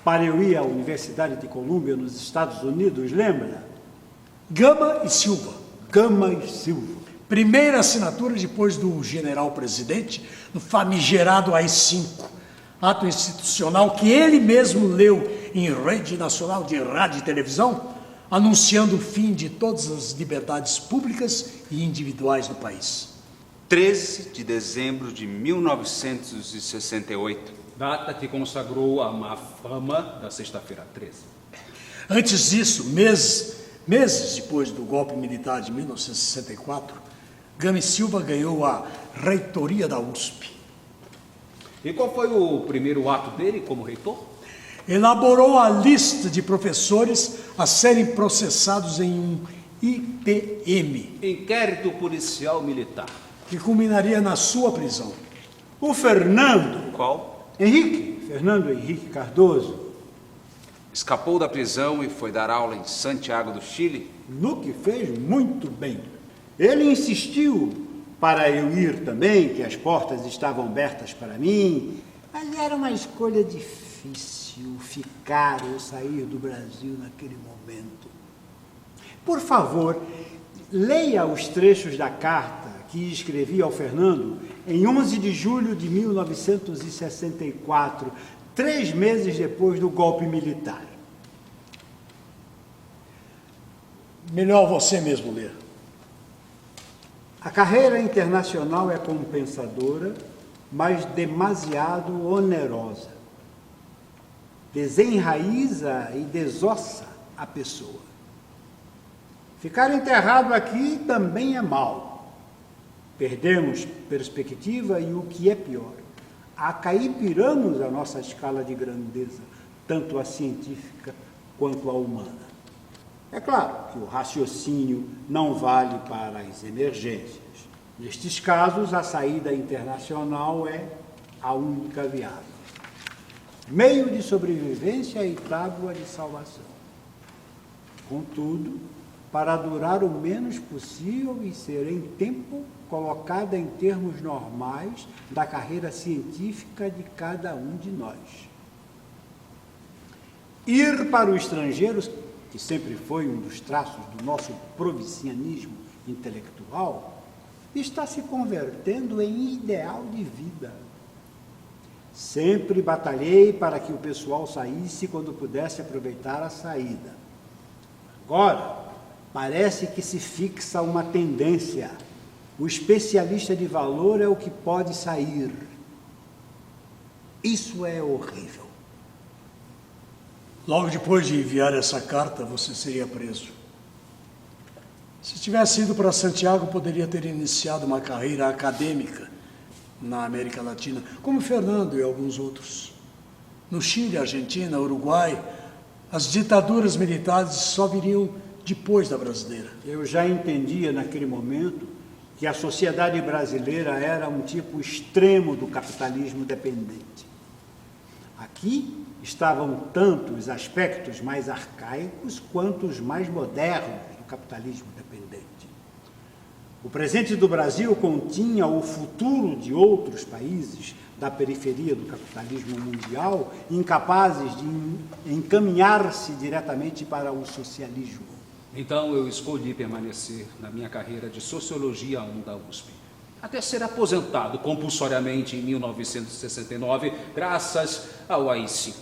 para eu ir à Universidade de Colômbia, nos Estados Unidos, lembra? Gama e Silva. Gama e Silva. Primeira assinatura depois do general-presidente, no famigerado AI-5, ato institucional que ele mesmo leu em rede nacional de rádio e televisão, anunciando o fim de todas as liberdades públicas e individuais no país. 13 de dezembro de 1968. Data que consagrou a má fama da Sexta-feira 13. Antes disso, meses depois do golpe militar de 1964, Gama e Silva ganhou a reitoria da USP. E qual foi o primeiro ato dele como reitor? Elaborou a lista de professores a serem processados em um IPM, Inquérito Policial Militar. que culminaria na sua prisão. O Fernando Qual? Fernando Henrique Cardoso, Escapou da prisão e foi dar aula em Santiago do Chile. no que fez muito bem. Ele insistiu para eu ir também, que as portas estavam abertas para mim, mas era uma escolha difícil ficar ou sair do Brasil naquele momento. Por favor, leia os trechos da carta que escrevi ao Fernando em 11 de julho de 1964, 3 meses depois do golpe militar. Melhor você mesmo ler. A carreira internacional é compensadora, mas demasiado onerosa. Desenraiza e desossa a pessoa. Ficar enterrado aqui também é mal. Perdemos perspectiva e, o que é pior, acaipiramos a nossa escala de grandeza, tanto a científica quanto a humana. É claro que o raciocínio não vale para as emergências. Nestes casos, a saída internacional é a única viável. Meio de sobrevivência e tábua de salvação. Contudo, para durar o menos possível e ser em tempo colocada em termos normais da carreira científica de cada um de nós. Ir para o estrangeiro, que sempre foi um dos traços do nosso provincianismo intelectual, está se convertendo em ideal de vida. Sempre batalhei para que o pessoal saísse quando pudesse aproveitar a saída. Agora, parece que se fixa uma tendência. O especialista de valor é o que pode sair. Isso é horrível. Logo depois de enviar essa carta, você seria preso. Se tivesse ido para Santiago, poderia ter iniciado uma carreira acadêmica na América Latina, como Fernando e alguns outros. No Chile, Argentina, Uruguai, as ditaduras militares só viriam depois da brasileira. Eu já entendia naquele momento que a sociedade brasileira era um tipo extremo do capitalismo dependente. Aqui estavam tanto os aspectos mais arcaicos quanto os mais modernos do capitalismo dependente. O presente do Brasil continha o futuro de outros países da periferia do capitalismo mundial, incapazes de encaminhar-se diretamente para o socialismo. Então eu escolhi permanecer na minha carreira de Sociologia 1 da USP, até ser aposentado compulsoriamente em 1969, graças ao AI-5.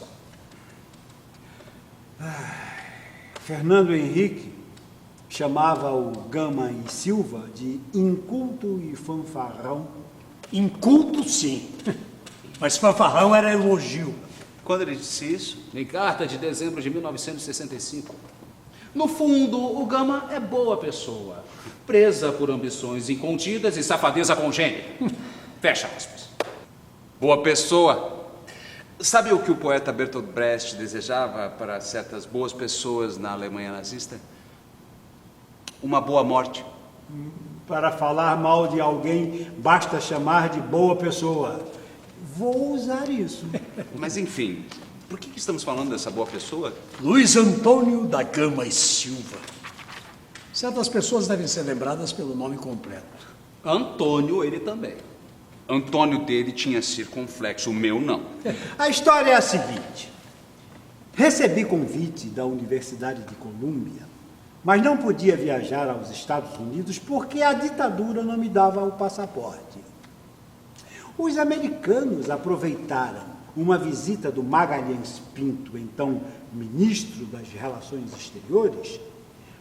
Fernando Henrique chamava o Gama e Silva de inculto e fanfarrão. Inculto, sim, mas fanfarrão era elogio. Quando ele disse isso, Em carta de dezembro de 1965. No fundo, o Gama é boa pessoa, presa por ambições incontidas e safadeza congênita. Fecha aspas. boa pessoa. Sabe o que o poeta Bertolt Brecht desejava para certas boas pessoas na Alemanha nazista? Uma boa morte. Para falar mal de alguém, basta chamar de boa pessoa. Vou usar isso. Mas enfim, por que estamos falando dessa boa pessoa? Luiz Antônio da Gama e Silva. Certas pessoas devem ser lembradas pelo nome completo. Antônio, ele também. Antônio dele tinha circunflexo, o meu não. A história é a seguinte. Recebi convite da Universidade de Colômbia, mas não podia viajar aos Estados Unidos porque a ditadura não me dava o passaporte. Os americanos aproveitaram uma visita do Magalhães Pinto, então ministro das Relações Exteriores,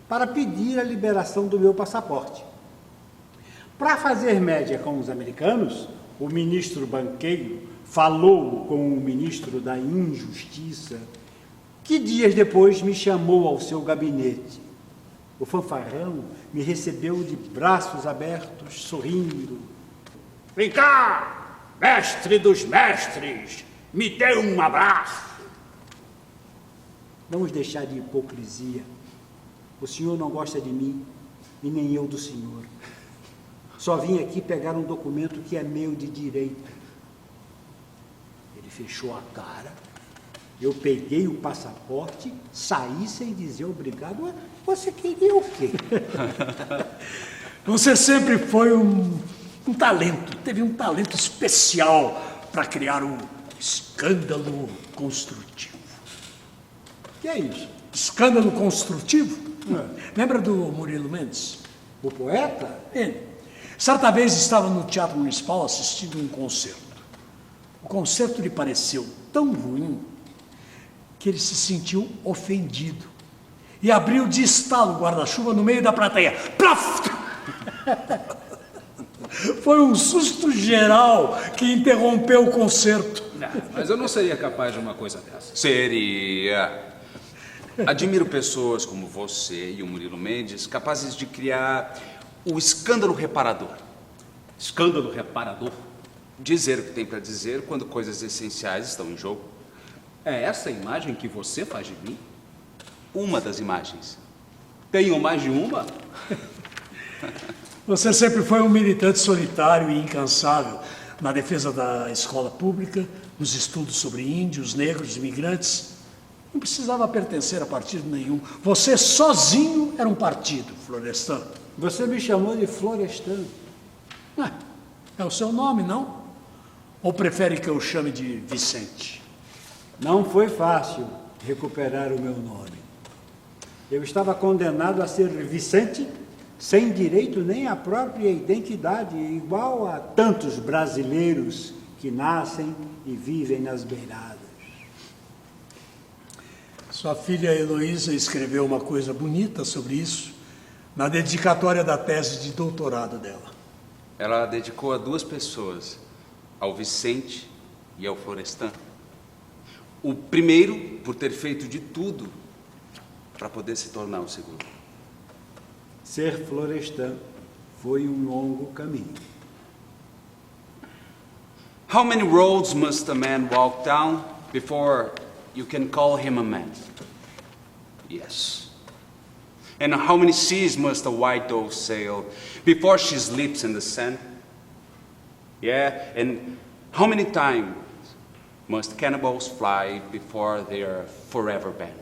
para pedir a liberação do meu passaporte. Para fazer média com os americanos, o ministro banqueiro falou com o ministro da Injustiça, que dias depois me chamou ao seu gabinete. O fanfarrão me recebeu de braços abertos, sorrindo. Vem cá, mestre dos mestres, me dê um abraço. Vamos deixar de hipocrisia. O senhor não gosta de mim e nem eu do senhor. Só vim aqui pegar um documento que é meu de direito. Ele fechou a cara. Eu peguei o passaporte, saí sem dizer obrigado. Você queria o quê? Você sempre foi um talento, teve um talento especial para criar um escândalo construtivo. O que é isso? Escândalo construtivo? Lembra do Murilo Mendes? O poeta? Ele. Certa vez estava no Teatro Municipal assistindo um concerto. O concerto lhe pareceu tão ruim que ele se sentiu ofendido e abriu de estalo o guarda-chuva no meio da plateia. Plaf! Foi um susto geral que interrompeu o concerto. Não, mas eu não seria capaz de uma coisa dessa. Seria. Admiro pessoas como você e o Murilo Mendes capazes de criar o escândalo reparador. Escândalo reparador? Dizer o que tem para dizer quando coisas essenciais estão em jogo. É essa a imagem que você faz de mim? Uma das imagens. Tenho mais de uma? Você sempre foi um militante solitário e incansável na defesa da escola pública, nos estudos sobre índios, negros, imigrantes. Não precisava pertencer a partido nenhum. Você sozinho era um partido, Florestan. Você me chamou de Florestan. É o seu nome, não? Ou prefere que eu chame de Vicente? Não foi fácil recuperar o meu nome. Eu estava condenado a ser Vicente, sem direito nem à própria identidade, igual a tantos brasileiros que nascem e vivem nas beiradas. Sua filha Heloísa escreveu uma coisa bonita sobre isso na dedicatória da tese de doutorado dela. Ela dedicou a duas pessoas, ao Vicente e ao Florestan. O primeiro, por ter feito de tudo para poder se tornar o segundo. Ser Florestan foi um longo caminho. How many roads must a man walk down before you can call him a man? Yes. And how many seas must a white dove sail before she sleeps in the sand? Yeah, and how many times must cannibals fly before they are forever banned?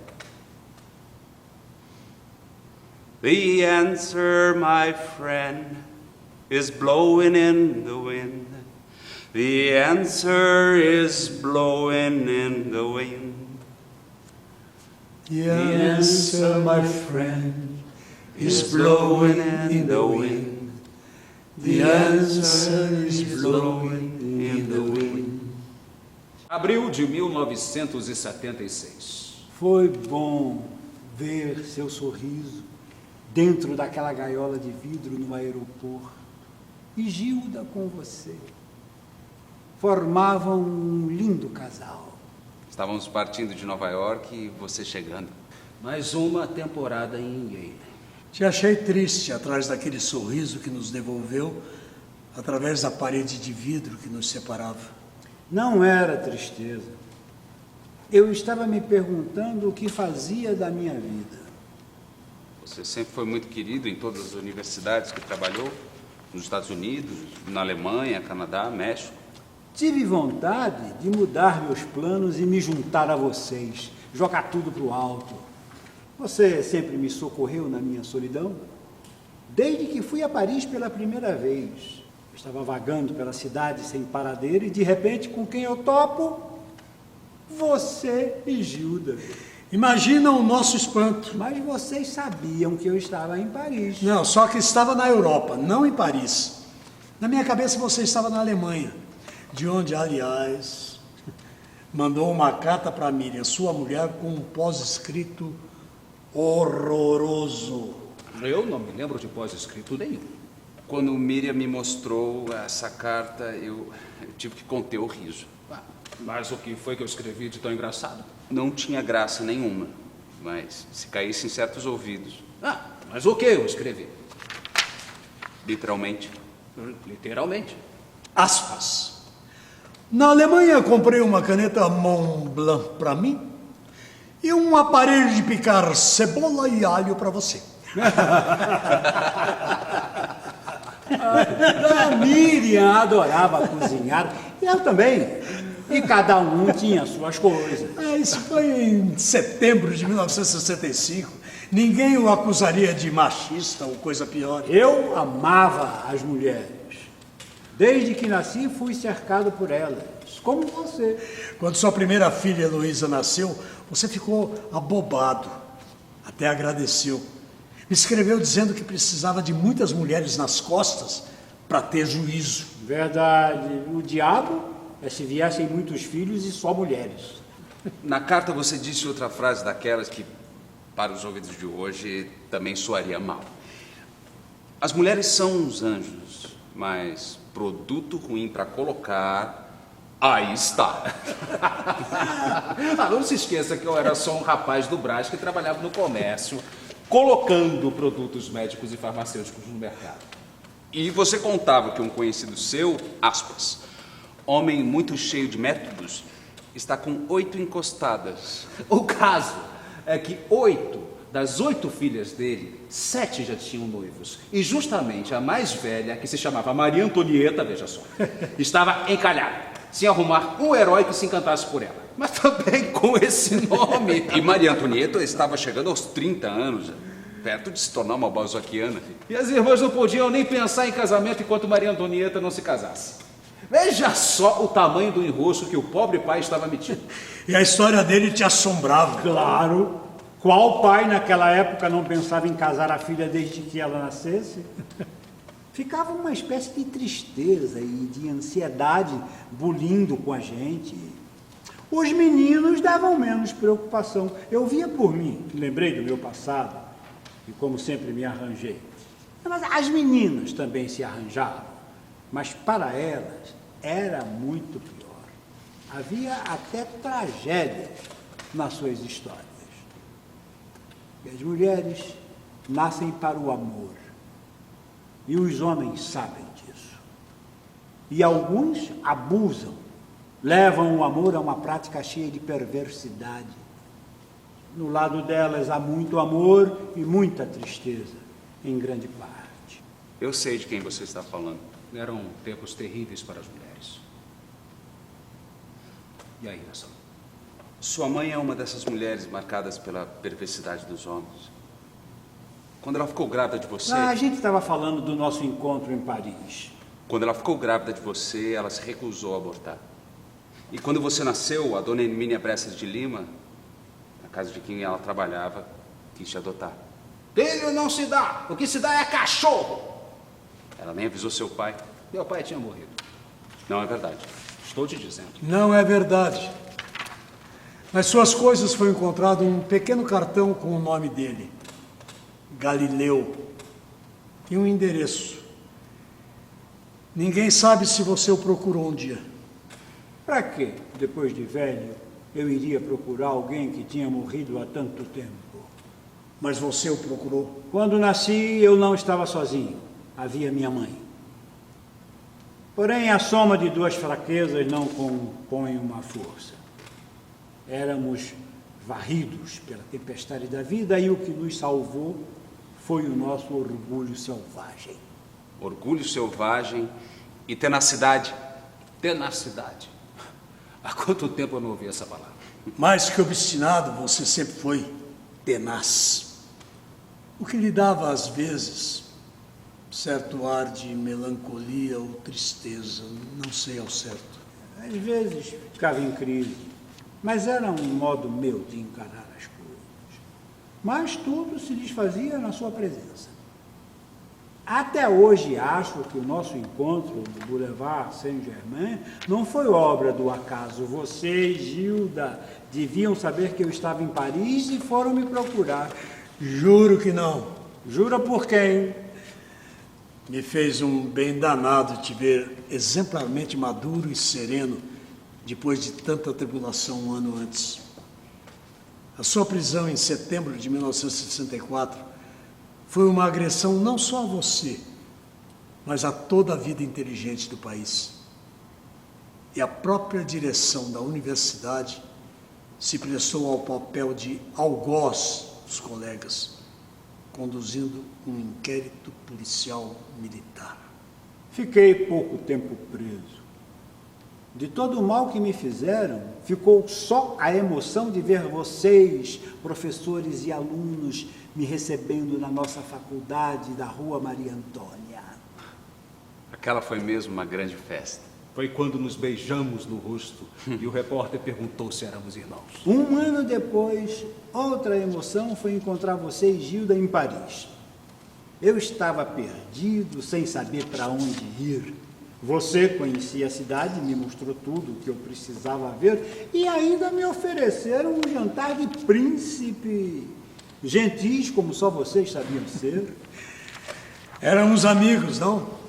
The answer, my friend, is blowing in the wind. The answer is blowing in the wind. The answer, my friend, is blowing in the wind. The answer is blowing in the wind. Abril de 1976. Foi bom ver seu sorriso dentro daquela gaiola de vidro no aeroporto. E Gilda com você. Formavam um lindo casal. Estávamos partindo de Nova York e você chegando. Mais uma temporada em Yale. Te achei triste atrás daquele sorriso que nos devolveu, através da parede de vidro que nos separava. Não era tristeza. Eu estava me perguntando o que fazia da minha vida. Você sempre foi muito querido em todas as universidades que trabalhou, nos Estados Unidos, na Alemanha, Canadá, México. Tive vontade de mudar meus planos e me juntar a vocês, jogar tudo para o alto. Você sempre me socorreu na minha solidão. Desde que fui a Paris pela primeira vez, estava vagando pela cidade sem paradeiro e, de repente, com quem eu topo? Você e Gilda. Imagina o nosso espanto. Mas vocês sabiam que eu estava em Paris. Não, só que estava na Europa, não em Paris. Na minha cabeça você estava na Alemanha, de onde, aliás, mandou uma carta para Miriam, sua mulher, com um pós-escrito horroroso. Eu não me lembro de pós-escrito nenhum. Quando Miriam me mostrou essa carta, eu tive que conter o riso. Mas o que foi que eu escrevi de tão engraçado? Não tinha graça nenhuma, mas se caísse em certos ouvidos. Mas o que eu escrevi? Literalmente. Literalmente. Aspas. Na Alemanha comprei uma caneta Montblanc para mim e um aparelho de picar cebola e alho para você. A Miriam adorava cozinhar, eu também. E cada um tinha suas coisas. Isso foi em setembro de 1965. Ninguém o acusaria de machista ou coisa pior. Eu amava as mulheres. Desde que nasci, fui cercado por elas, como você. Quando sua primeira filha, Heloísa, nasceu, você ficou abobado. Até agradeceu. Me escreveu dizendo que precisava de muitas mulheres nas costas para ter juízo. Verdade. O diabo é se viessem muitos filhos e só mulheres. Na carta você disse outra frase daquelas que, para os ouvidos de hoje, também soaria mal. As mulheres são uns anjos, mas produto ruim para colocar, aí está. Não se esqueça que eu era só um rapaz do Brás que trabalhava no comércio, colocando produtos médicos e farmacêuticos no mercado. E você contava que um conhecido seu, aspas, homem muito cheio de métodos, está com 8 encostadas. O caso é que 8 das 8 filhas dele, 7 já tinham noivos. E justamente a mais velha, que se chamava Maria Antonieta, veja só, estava encalhada, sem arrumar um herói que se encantasse por ela. Mas também com esse nome. E Maria Antonieta estava chegando aos 30 anos, perto de se tornar uma balzaquiana. E as irmãs não podiam nem pensar em casamento enquanto Maria Antonieta não se casasse. Veja só o tamanho do enrosco que o pobre pai estava metido. E a história dele te assombrava. Claro. Qual pai naquela época não pensava em casar a filha desde que ela nascesse? Ficava uma espécie de tristeza e de ansiedade bulindo com a gente. Os meninos davam menos preocupação. Eu via por mim, lembrei do meu passado e como sempre me arranjei. Mas as meninas também se arranjavam, mas para elas era muito pior. Havia até tragédias nas suas histórias. E as mulheres nascem para o amor. E os homens sabem disso. E alguns abusam, levam o amor a uma prática cheia de perversidade. No lado delas há muito amor e muita tristeza, em grande parte. Eu sei de quem você está falando. Eram tempos terríveis para as mulheres. E aí, Nação? Sua mãe é uma dessas mulheres marcadas pela perversidade dos homens. Quando ela ficou grávida de você... A gente estava falando do nosso encontro em Paris. Quando ela ficou grávida de você, ela se recusou a abortar. E quando você nasceu, a dona Hermínia Bressas de Lima, na casa de quem ela trabalhava, quis te adotar. Filho não se dá, o que se dá é cachorro. Ela nem avisou seu pai. Meu pai tinha morrido. Não é verdade. Estou te dizendo. Não é verdade. Nas suas coisas foi encontrado um pequeno cartão com o nome dele, Galileu, e um endereço. Ninguém sabe se você o procurou um dia. Para quê? Depois de velho, eu iria procurar alguém que tinha morrido há tanto tempo. Mas você o procurou? Quando nasci, eu não estava sozinho. Havia minha mãe. Porém, a soma de duas fraquezas não compõe uma força. Éramos varridos pela tempestade da vida e o que nos salvou foi o nosso orgulho selvagem. Orgulho selvagem e tenacidade. Tenacidade. Há quanto tempo eu não ouvi essa palavra? Mais que obstinado, você sempre foi tenaz. O que lhe dava, às vezes, certo ar de melancolia ou tristeza, não sei ao certo. Às vezes ficava em crise, mas era um modo meu de encarar as coisas. Mas tudo se desfazia na sua presença. Até hoje acho que o nosso encontro no Boulevard Saint-Germain não foi obra do acaso. Você e Gilda deviam saber que eu estava em Paris e foram me procurar. Juro que não. Jura por quem? Me fez um bem danado te ver exemplarmente maduro e sereno depois de tanta tribulação um ano antes. A sua prisão em setembro de 1964 foi uma agressão não só a você, mas a toda a vida inteligente do país. E a própria direção da universidade se prestou ao papel de algoz dos colegas, conduzindo um inquérito policial militar. Fiquei pouco tempo preso. De todo o mal que me fizeram, ficou só a emoção de ver vocês, professores e alunos, me recebendo na nossa faculdade da Rua Maria Antônia. Aquela foi mesmo uma grande festa. Foi quando nos beijamos no rosto e o repórter perguntou se éramos irmãos. Um ano depois, outra emoção foi encontrar você e Gilda em Paris. Eu estava perdido, sem saber para onde ir. Você conhecia a cidade, me mostrou tudo o que eu precisava ver e ainda me ofereceram um jantar de príncipe. Gentis, como só vocês sabiam ser. Éramos amigos, não?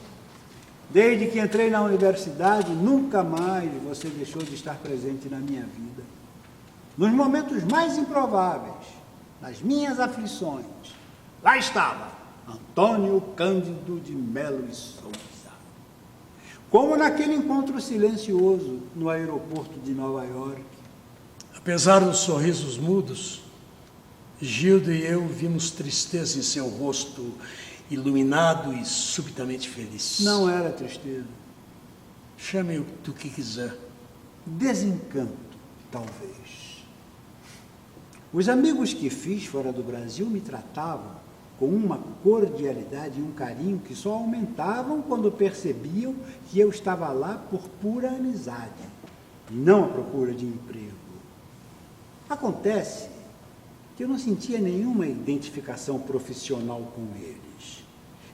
Desde que entrei na universidade, nunca mais você deixou de estar presente na minha vida. Nos momentos mais improváveis, nas minhas aflições, lá estava Antônio Cândido de Melo e Souza. Como naquele encontro silencioso no aeroporto de Nova York. Apesar dos sorrisos mudos, Gilda e eu vimos tristeza em seu rosto iluminado e subitamente feliz. Não era tristeza. Chame-o do que quiser. Desencanto, talvez. Os amigos que fiz fora do Brasil me tratavam com uma cordialidade e um carinho que só aumentavam quando percebiam que eu estava lá por pura amizade, e não à procura de emprego. Acontece que eu não sentia nenhuma identificação profissional com eles.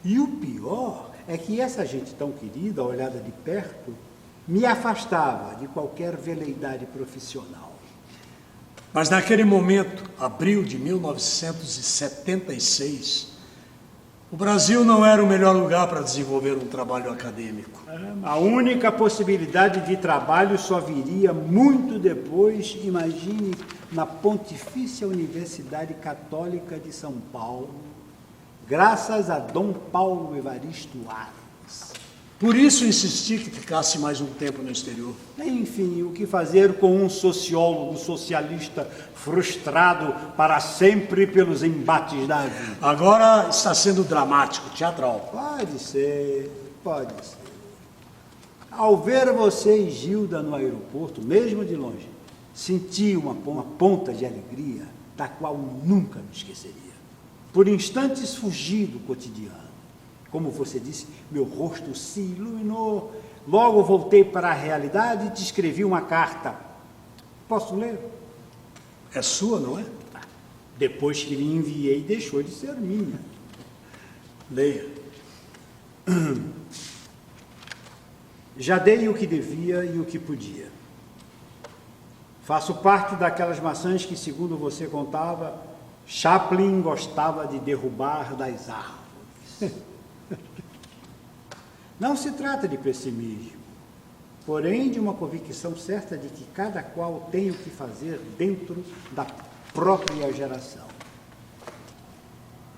E o pior é que essa gente tão querida, olhada de perto, me afastava de qualquer veleidade profissional. Mas naquele momento, abril de 1976, o Brasil não era o melhor lugar para desenvolver um trabalho acadêmico. A única possibilidade de trabalho só viria muito depois, imagine, na Pontifícia Universidade Católica de São Paulo, graças a Dom Paulo Evaristo Arnes. Por isso insisti que ficasse mais um tempo no exterior. Enfim, o que fazer com um sociólogo socialista frustrado para sempre pelos embates da vida? Agora está sendo dramático, teatral. Pode ser, pode ser. Ao ver você e Gilda no aeroporto, mesmo de longe, senti uma ponta de alegria da qual nunca me esqueceria. Por instantes fugi do cotidiano. Como você disse, meu rosto se iluminou. Logo voltei para a realidade e te escrevi uma carta. Posso ler? É sua, não é? Depois que lhe enviei, deixou de ser minha. Leia. Já dei o que devia e o que podia. Faço parte daquelas maçãs que, segundo você contava, Chaplin gostava de derrubar das árvores. Não se trata de pessimismo, porém de uma convicção certa de que cada qual tem o que fazer dentro da própria geração.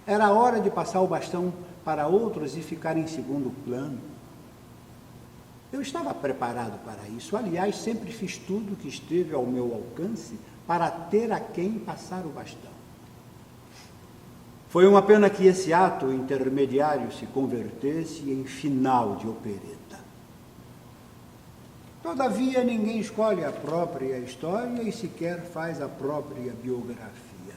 Era hora de passar o bastão para outros e ficar em segundo plano. Eu estava preparado para isso, aliás, sempre fiz tudo que esteve ao meu alcance para ter a quem passar o bastão. Foi uma pena que esse ato intermediário se convertesse em final de opereta. Todavia, ninguém escolhe a própria história e sequer faz a própria biografia.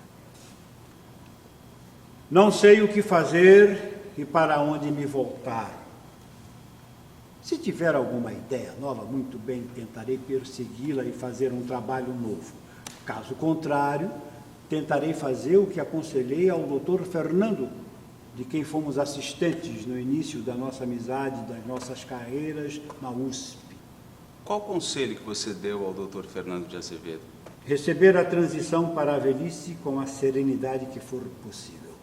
Não sei o que fazer e para onde me voltar. Se tiver alguma ideia nova, muito bem, tentarei persegui-la e fazer um trabalho novo. Caso contrário, tentarei fazer o que aconselhei ao Dr. Fernando, de quem fomos assistentes no início da nossa amizade, das nossas carreiras na USP. Qual conselho que você deu ao Dr. Fernando de Azevedo? Receber a transição para a velhice com a serenidade que for possível.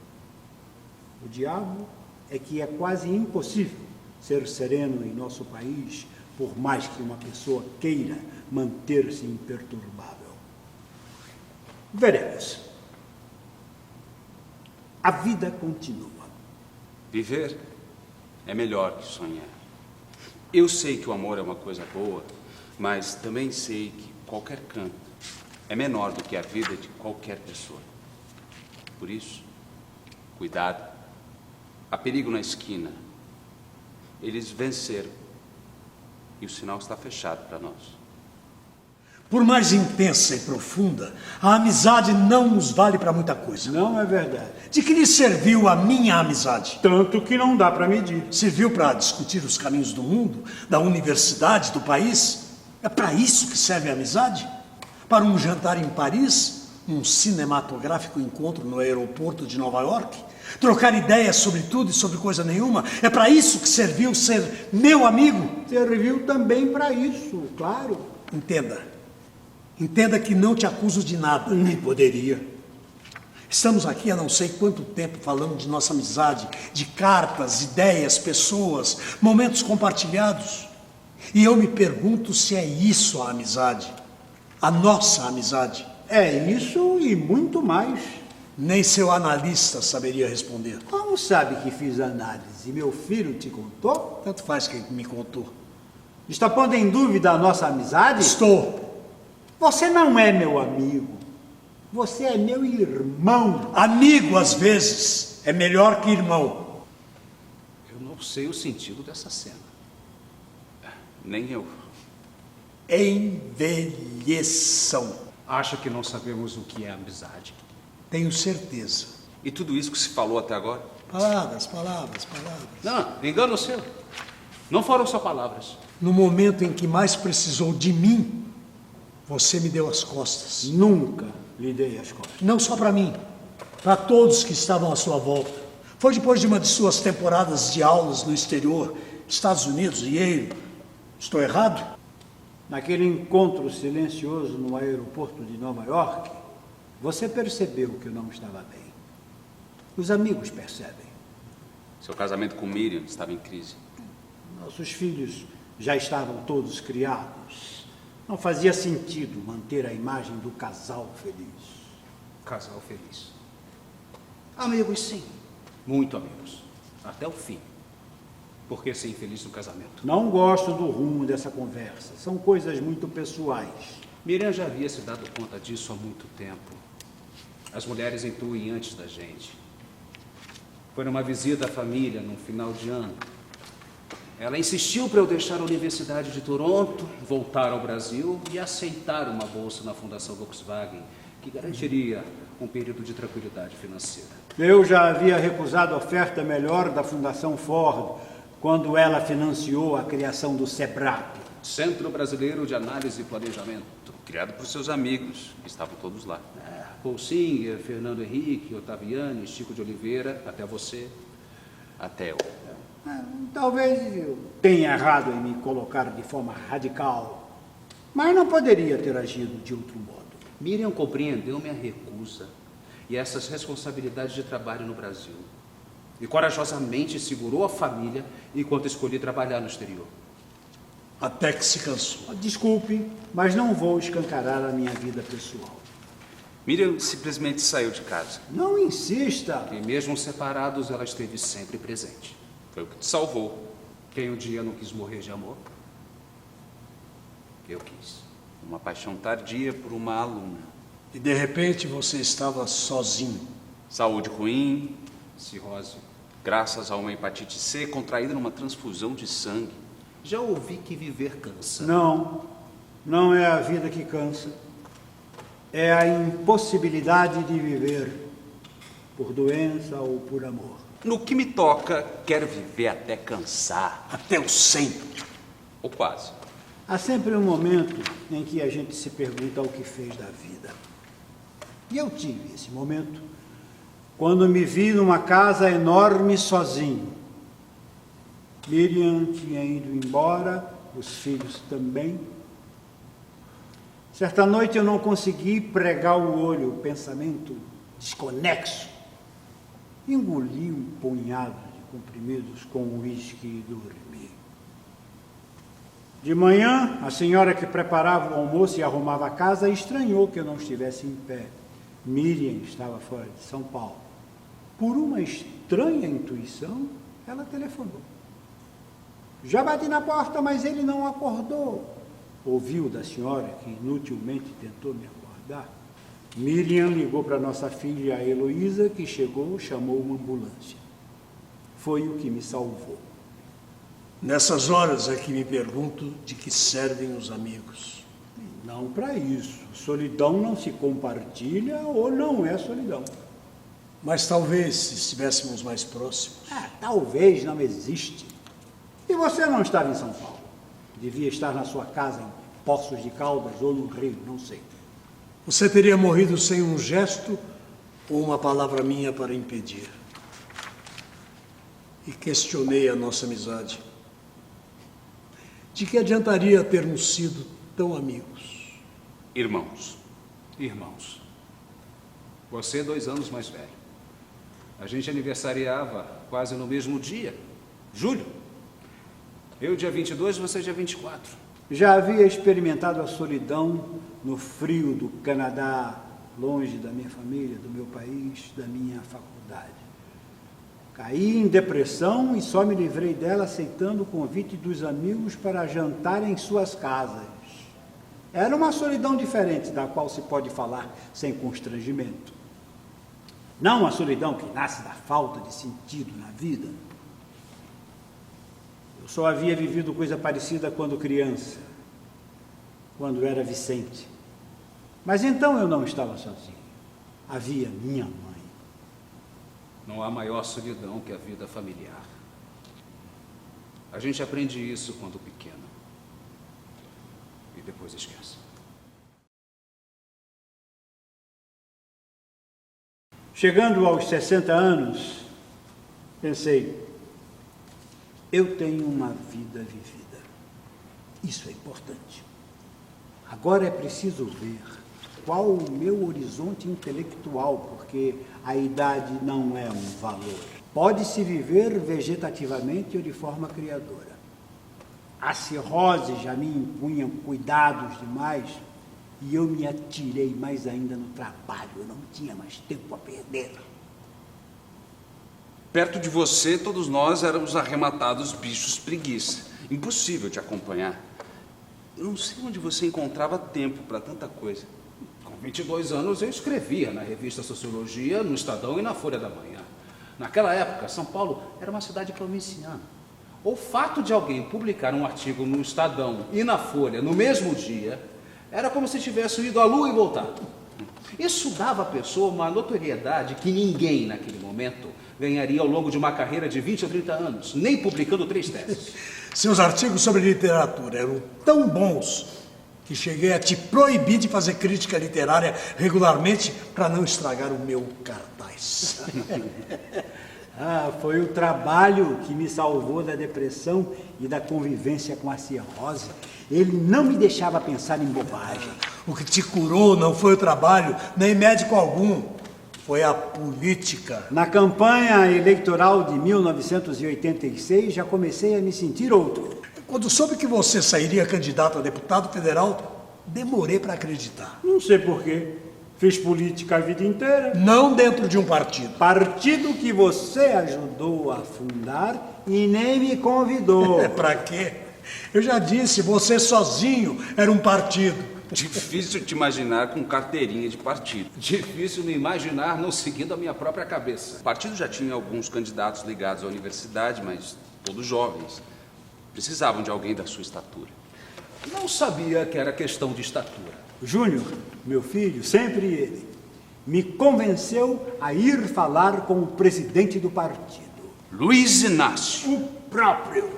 O diabo é que é quase impossível ser sereno em nosso país, por mais que uma pessoa queira manter-se imperturbável. Veremos. A vida continua. Viver é melhor que sonhar. Eu sei que o amor é uma coisa boa, mas também sei que qualquer canto é menor do que a vida de qualquer pessoa. Por isso, cuidado. Há perigo na esquina. Eles venceram e o sinal está fechado para nós. Por mais intensa e profunda, a amizade não nos vale para muita coisa. Não é verdade. De que lhe serviu a minha amizade? Tanto que não dá para medir. Serviu para discutir os caminhos do mundo, da universidade, do país? É para isso que serve a amizade? Para um jantar em Paris? Um cinematográfico encontro no aeroporto de Nova York? Trocar ideias sobre tudo e sobre coisa nenhuma? É para isso que serviu ser meu amigo? Serviu também para isso, claro. Entenda que não te acuso de nada. Nem poderia. Estamos aqui há não sei quanto tempo falando de nossa amizade, de cartas, ideias, pessoas, momentos compartilhados. E eu me pergunto se é isso a amizade, a nossa amizade. É isso e muito mais. Nem seu analista saberia responder. Como sabe que fiz análise? Meu filho te contou? Tanto faz quem me contou. Está pondo em dúvida a nossa amizade? Estou. Você não é meu amigo. Você é meu irmão. Amigo, às vezes, é melhor que irmão. Eu não sei o sentido dessa cena. Nem eu. Envelheçam. Acha que não sabemos o que é amizade? Tenho certeza. E tudo isso que se falou até agora? Palavras. Não, engano seu. Não foram só palavras. No momento em que mais precisou de mim, você me deu as costas. Nunca lhe dei as costas. Não só para mim, para todos que estavam à sua volta. Foi depois de uma de suas temporadas de aulas no exterior, Estados Unidos, Yale. Estou errado? Naquele encontro silencioso no aeroporto de Nova York, você percebeu que eu não estava bem. Os amigos percebem. Seu casamento com Miriam estava em crise. Nossos filhos já estavam todos criados. Não fazia sentido manter a imagem do casal feliz. Casal feliz. Amigos, sim. Muito amigos. Até o fim. Por que ser infeliz no casamento? Não gosto do rumo dessa conversa. São coisas muito pessoais. Miriam já havia se dado conta disso há muito tempo. As mulheres intuem antes da gente. Foi numa visita à família, num final de ano. Ela insistiu para eu deixar a Universidade de Toronto, voltar ao Brasil e aceitar uma bolsa na Fundação Volkswagen, que garantiria um período de tranquilidade financeira. Eu já havia recusado a oferta melhor da Fundação Ford, quando ela financiou a criação do SEBRAP. Centro Brasileiro de Análise e Planejamento. Criado por seus amigos, que estavam todos lá. Paul Singer, Fernando Henrique, Otaviani, Chico de Oliveira, até você. Até eu. Talvez eu tenha errado em me colocar de forma radical, mas não poderia ter agido de outro modo. Miriam compreendeu minha recusa e essas responsabilidades de trabalho no Brasil. E corajosamente segurou a família enquanto escolhi trabalhar no exterior. Até que se cansou. Desculpe, mas não vou escancarar a minha vida pessoal. Miriam simplesmente saiu de casa. Não insista. E mesmo separados, ela esteve sempre presente. Foi o que te salvou. Quem um dia não quis morrer de amor? Eu quis. Uma paixão tardia por uma aluna. E de repente você estava sozinho. Saúde ruim, Cirrose. graças a uma hepatite C contraída numa transfusão de sangue. Já ouvi que viver cansa. Não é a vida que cansa. É a impossibilidade de viver por doença ou por amor. No que me toca, quero viver até cansar. Até o 100. Ou quase. Há sempre um momento em que a gente se pergunta o que fez da vida. E eu tive esse momento quando me vi numa casa enorme sozinho. Miriam tinha ido embora, os filhos também. Certa noite eu não consegui pregar o olho, o pensamento desconexo. Engoli um punhado de comprimidos com uísque e dormi. De manhã, a senhora que preparava o almoço e arrumava a casa estranhou que eu não estivesse em pé. Miriam estava fora de São Paulo. Por uma estranha intuição, ela telefonou. Já bati na porta, mas ele não acordou. Ouviu da senhora que inutilmente tentou me acordar. Miriam ligou para nossa filha, a Heloísa, que chegou, chamou uma ambulância. Foi o que me salvou. Nessas horas é que me pergunto de que servem os amigos. Não para isso. Solidão não se compartilha ou não é solidão. Mas talvez, se estivéssemos mais próximos. Talvez não existe. E você não estava em São Paulo. Devia estar na sua casa em Poços de Caldas ou no Rio, não sei. Você teria morrido sem um gesto ou uma palavra minha para impedir. E questionei a nossa amizade. De que adiantaria termos sido tão amigos? Irmãos. Irmãos. Você 2 anos mais velho. A gente aniversariava quase no mesmo dia. Julho. Eu dia 22, você dia 24. Já havia experimentado a solidão no frio do Canadá, longe da minha família, do meu país, da minha faculdade. Caí em depressão e só me livrei dela aceitando o convite dos amigos para jantar em suas casas. Era uma solidão diferente da qual se pode falar sem constrangimento. Não a solidão que nasce da falta de sentido na vida. Eu só havia vivido coisa parecida quando criança, quando era Vicente. Mas então eu não estava sozinho. Havia minha mãe. Não há maior solidão que a vida familiar. A gente aprende isso quando pequeno. E depois esquece. Chegando aos 60 anos, pensei, eu tenho uma vida vivida. Isso é importante. Agora é preciso ver qual o meu horizonte intelectual, porque a idade não é um valor. Pode-se viver vegetativamente ou de forma criadora. A cirrose já me impunha cuidados demais e eu me atirei mais ainda no trabalho. Eu não tinha mais tempo a perder. Perto de você, todos nós éramos arrematados bichos preguiça. Impossível te acompanhar. Eu não sei onde você encontrava tempo para tanta coisa. Com 22 anos eu escrevia na revista Sociologia, no Estadão e na Folha da Manhã. Naquela época, São Paulo era uma cidade provinciana. O fato de alguém publicar um artigo no Estadão e na Folha no mesmo dia era como se tivesse ido à Lua e voltado. Isso dava à pessoa uma notoriedade que ninguém naquele momento ganharia ao longo de uma carreira de 20 ou 30 anos, nem publicando 3 teses. Seus artigos sobre literatura eram tão bons que cheguei a te proibir de fazer crítica literária regularmente para não estragar o meu cartaz. Foi o trabalho que me salvou da depressão e da convivência com a cirrose. Ele não me deixava pensar em bobagem. O que te curou não foi o trabalho, nem médico algum. Foi a política. Na campanha eleitoral de 1986, já comecei a me sentir outro. Quando soube que você sairia candidato a deputado federal, demorei para acreditar. Não sei porquê. Fiz política a vida inteira. Não dentro de um partido. Partido que você ajudou a fundar e nem me convidou. Para quê? Eu já disse, você sozinho era um partido. Difícil te imaginar com carteirinha de partido. Difícil me imaginar não seguindo a minha própria cabeça. O partido já tinha alguns candidatos ligados à universidade, mas todos jovens. Precisavam de alguém da sua estatura. Não sabia que era questão de estatura. Júnior, meu filho, sempre ele, me convenceu a ir falar com o presidente do partido. Luiz Inácio. O próprio,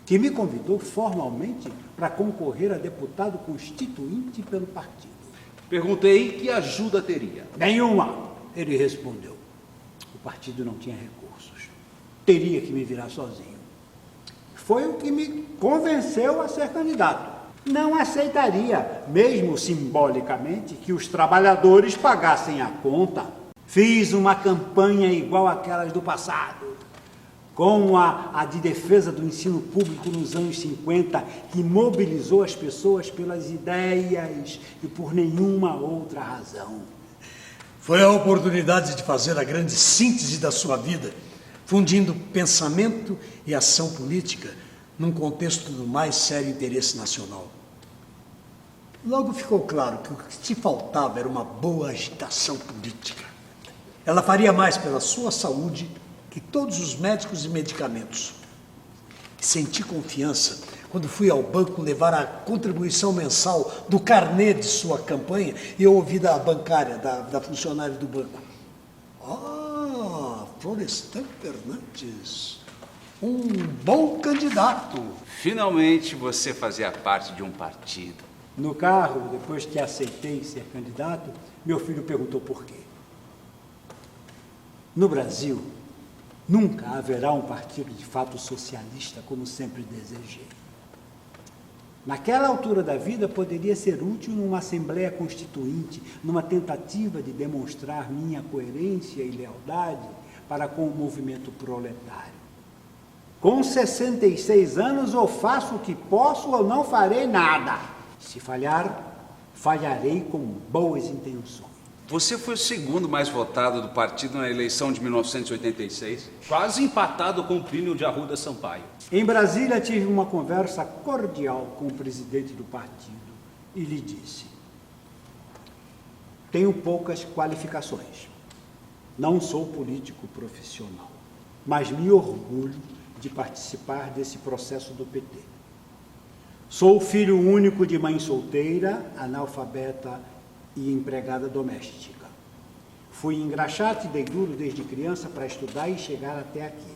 que me convidou formalmente para concorrer a deputado constituinte pelo partido. Perguntei que ajuda teria. Nenhuma, ele respondeu. O partido não tinha recursos. Teria que me virar sozinho. Foi o que me convenceu a ser candidato. Não aceitaria, mesmo simbolicamente, que os trabalhadores pagassem a conta. Fiz uma campanha igual àquelas do passado. como a de defesa do ensino público nos anos 50, que mobilizou as pessoas pelas ideias e por nenhuma outra razão. Foi a oportunidade de fazer a grande síntese da sua vida, fundindo pensamento e ação política num contexto do mais sério interesse nacional. Logo ficou claro que o que te faltava era uma boa agitação política. Ela faria mais pela sua saúde que todos os médicos e medicamentos. Senti confiança quando fui ao banco levar a contribuição mensal do carnê de sua campanha e eu ouvi da bancária, da funcionária do banco. Ah, Florestan Fernandes, um bom candidato. Finalmente você fazia parte de um partido. No carro, depois que aceitei ser candidato, meu filho perguntou por quê. No Brasil, nunca haverá um partido de fato socialista como sempre desejei. Naquela altura da vida, poderia ser útil numa Assembleia Constituinte, numa tentativa de demonstrar minha coerência e lealdade para com o movimento proletário. Com 66 anos, ou faço o que posso ou não farei nada. Se falhar, falharei com boas intenções. Você foi o segundo mais votado do partido na eleição de 1986. Quase empatado com o Plínio de Arruda Sampaio. Em Brasília, tive uma conversa cordial com o presidente do partido e lhe disse: tenho poucas qualificações, não sou político profissional, mas me orgulho de participar desse processo do PT. Sou filho único de mãe solteira, analfabeta e empregada doméstica. Fui engraxate e dei duro desde criança para estudar e chegar até aqui.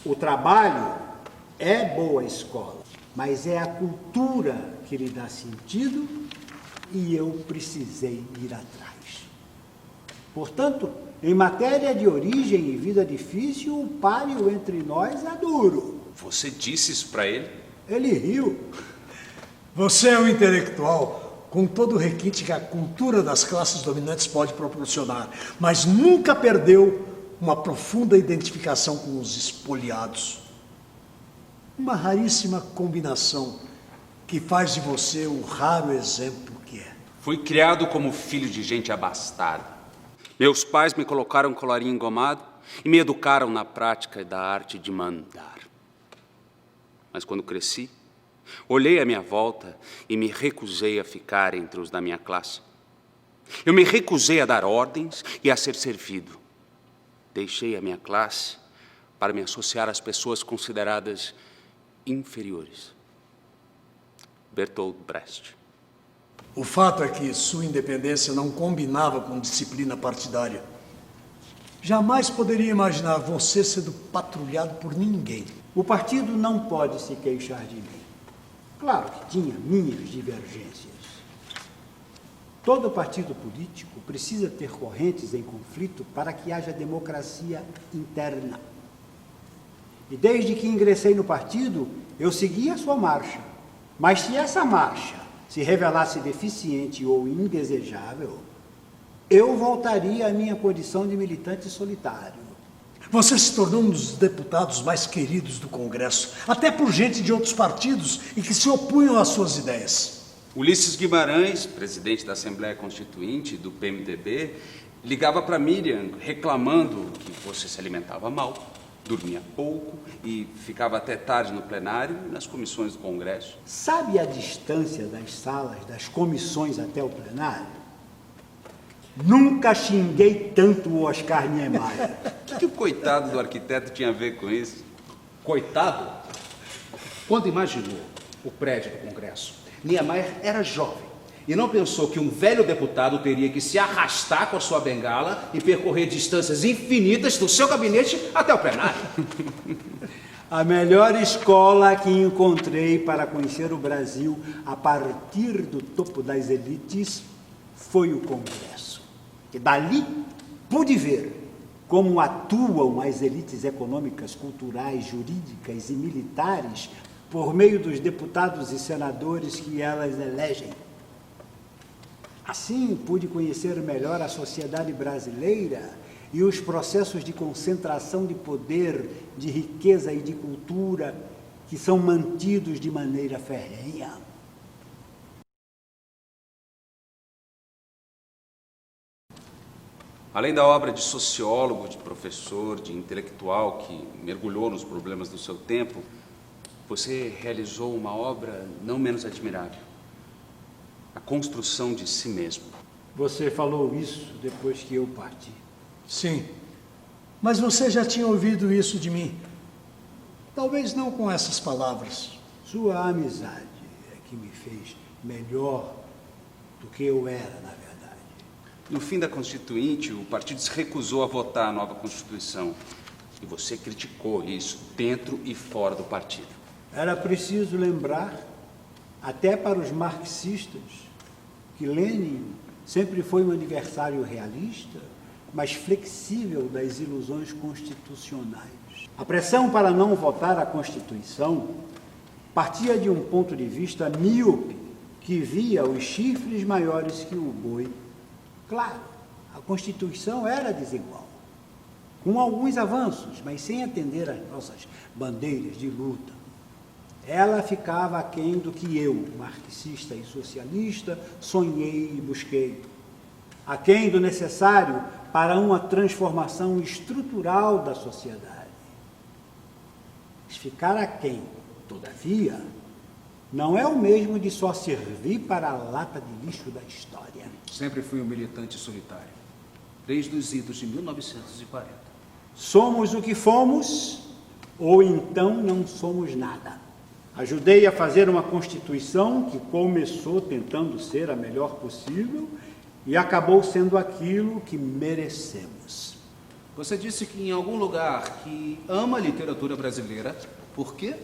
O trabalho é boa escola, mas é a cultura que lhe dá sentido e eu precisei ir atrás. Portanto, em matéria de origem e vida difícil, o páreo entre nós é duro. Você disse isso para ele? Ele riu. Você é um intelectual com todo o requinte que a cultura das classes dominantes pode proporcionar, mas nunca perdeu uma profunda identificação com os espoliados. Uma raríssima combinação que faz de você o raro exemplo que é. Fui criado como filho de gente abastada. Meus pais me colocaram um colarinho engomado e me educaram na prática da arte de mandar. Mas quando cresci, olhei à minha volta e me recusei a ficar entre os da minha classe. Eu me recusei a dar ordens e a ser servido. Deixei a minha classe para me associar às pessoas consideradas inferiores. Bertolt Brecht. O fato é que sua independência não combinava com disciplina partidária. Jamais poderia imaginar você sendo patrulhado por ninguém. O partido não pode se queixar de mim. Claro que tinha minhas divergências. Todo partido político precisa ter correntes em conflito para que haja democracia interna. E desde que ingressei no partido, eu segui a sua marcha. Mas se essa marcha se revelasse deficiente ou indesejável, eu voltaria à minha condição de militante solitário. Você se tornou um dos deputados mais queridos do Congresso, até por gente de outros partidos e que se opunham às suas ideias. Ulisses Guimarães, presidente da Assembleia Constituinte do PMDB, ligava para Miriam reclamando que você se alimentava mal, dormia pouco e ficava até tarde no plenário e nas comissões do Congresso. Sabe a distância das salas, das comissões até o plenário? Nunca xinguei tanto o Oscar Niemeyer. O que o coitado do arquiteto tinha a ver com isso? Coitado, quando imaginou o prédio do Congresso, Niemeyer era jovem e não pensou que um velho deputado teria que se arrastar com a sua bengala e percorrer distâncias infinitas do seu gabinete até o plenário. A melhor escola que encontrei para conhecer o Brasil a partir do topo das elites foi o Congresso. E dali pude ver como atuam as elites econômicas, culturais, jurídicas e militares por meio dos deputados e senadores que elas elegem. Assim, pude conhecer melhor a sociedade brasileira e os processos de concentração de poder, de riqueza e de cultura que são mantidos de maneira ferrenha. Além da obra de sociólogo, de professor, de intelectual que mergulhou nos problemas do seu tempo, você realizou uma obra não menos admirável: a construção de si mesmo. Você falou isso depois que eu parti. Sim, mas você já tinha ouvido isso de mim. Talvez não com essas palavras. Sua amizade é que me fez melhor do que eu era, na verdade. No fim da Constituinte, o partido se recusou a votar a nova Constituição. E você criticou isso dentro e fora do partido. Era preciso lembrar, até para os marxistas, que Lenin sempre foi um adversário realista, mas flexível das ilusões constitucionais. A pressão para não votar a Constituição partia de um ponto de vista míope, que via os chifres maiores que o boi. Claro, a Constituição era desigual, com alguns avanços, mas sem atender às nossas bandeiras de luta. Ela ficava aquém do que eu, marxista e socialista, sonhei e busquei. Aquém do necessário para uma transformação estrutural da sociedade. Mas ficar aquém, todavia, não é o mesmo de só servir para a lata de lixo da história. Sempre fui um militante solitário, desde os idos de 1940. Somos o que fomos, ou então não somos nada. Ajudei a fazer uma Constituição que começou tentando ser a melhor possível e acabou sendo aquilo que merecemos. Você disse que em algum lugar que ama a literatura brasileira. Por quê?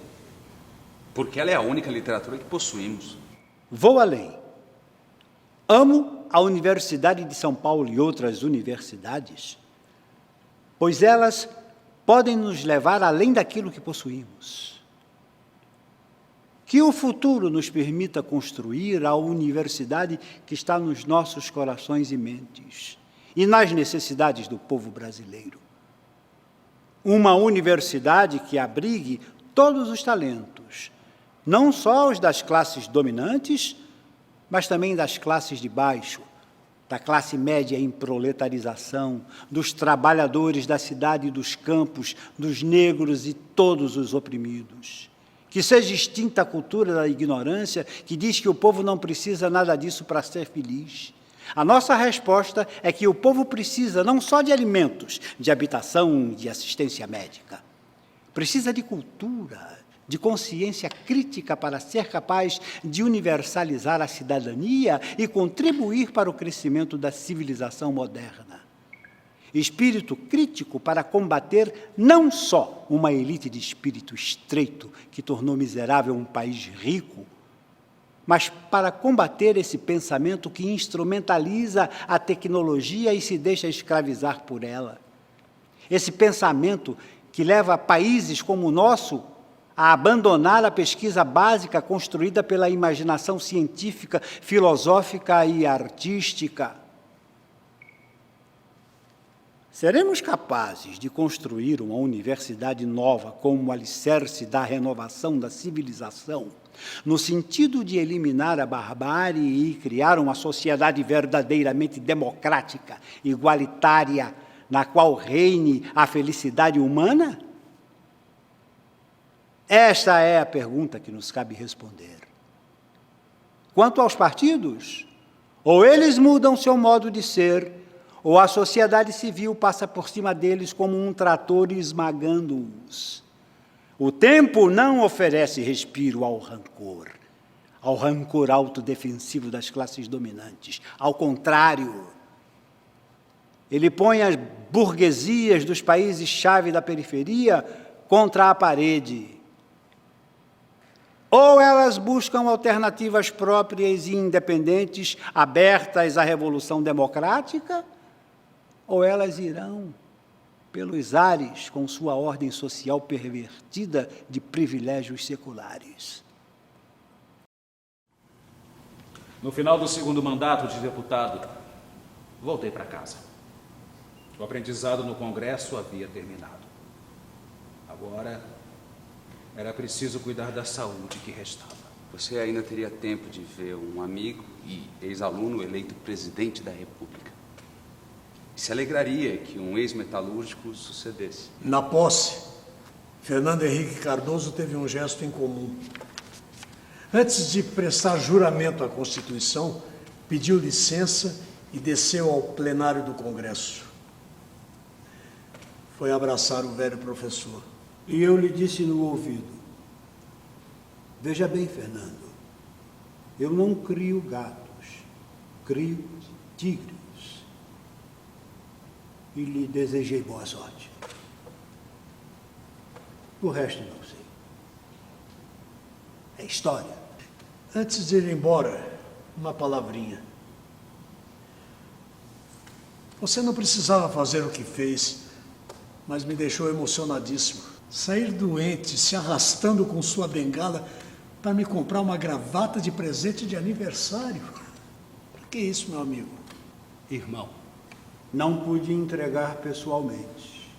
Porque ela é a única literatura que possuímos. Vou além. Amo a Universidade de São Paulo e outras universidades, pois elas podem nos levar além daquilo que possuímos. Que o futuro nos permita construir a universidade que está nos nossos corações e mentes e nas necessidades do povo brasileiro. Uma universidade que abrigue todos os talentos, não só os das classes dominantes, mas também das classes de baixo, da classe média em proletarização, dos trabalhadores da cidade e dos campos, dos negros e todos os oprimidos. Que seja extinta a cultura da ignorância que diz que o povo não precisa nada disso para ser feliz. A nossa resposta é que o povo precisa não só de alimentos, de habitação, de assistência médica. Precisa de cultura, de consciência crítica para ser capaz de universalizar a cidadania e contribuir para o crescimento da civilização moderna. Espírito crítico para combater não só uma elite de espírito estreito que tornou miserável um país rico, mas para combater esse pensamento que instrumentaliza a tecnologia e se deixa escravizar por ela. Esse pensamento que leva países como o nosso a abandonar a pesquisa básica construída pela imaginação científica, filosófica e artística. Seremos capazes de construir uma universidade nova como alicerce da renovação da civilização, no sentido de eliminar a barbárie e criar uma sociedade verdadeiramente democrática, igualitária, na qual reine a felicidade humana? Esta é a pergunta que nos cabe responder. Quanto aos partidos, ou eles mudam seu modo de ser, ou a sociedade civil passa por cima deles como um trator esmagando-os. O tempo não oferece respiro ao rancor autodefensivo das classes dominantes. Ao contrário, ele põe as burguesias dos países-chave da periferia contra a parede. Ou elas buscam alternativas próprias e independentes, abertas à revolução democrática, ou elas irão pelos ares com sua ordem social pervertida de privilégios seculares. No final do segundo mandato de deputado, voltei para casa. O aprendizado no Congresso havia terminado. Agora, era preciso cuidar da saúde que restava. Você ainda teria tempo de ver um amigo e ex-aluno eleito presidente da República. E se alegraria que um ex-metalúrgico sucedesse. Na posse, Fernando Henrique Cardoso teve um gesto em comum. Antes de prestar juramento à Constituição, pediu licença e desceu ao plenário do Congresso. Foi abraçar o velho professor. E eu lhe disse no ouvido: veja bem, Fernando, eu não crio gatos, crio tigres. E lhe desejei boa sorte. O resto não sei. É história. Antes de ir embora, uma palavrinha. Você não precisava fazer o que fez, mas me deixou emocionadíssimo. Sair doente, se arrastando com sua bengala para me comprar uma gravata de presente de aniversário. Para que isso, meu amigo? Irmão, Não pude entregar pessoalmente.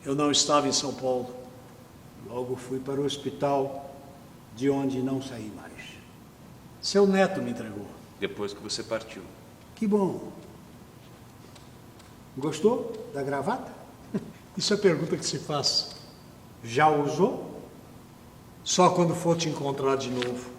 Eu não estava em São Paulo. Logo fui para o hospital, de onde não saí mais. Seu neto me entregou. Depois que você partiu. Que bom. Gostou da gravata? Isso é a pergunta que se faz. Já usou? Só quando for te encontrar de novo.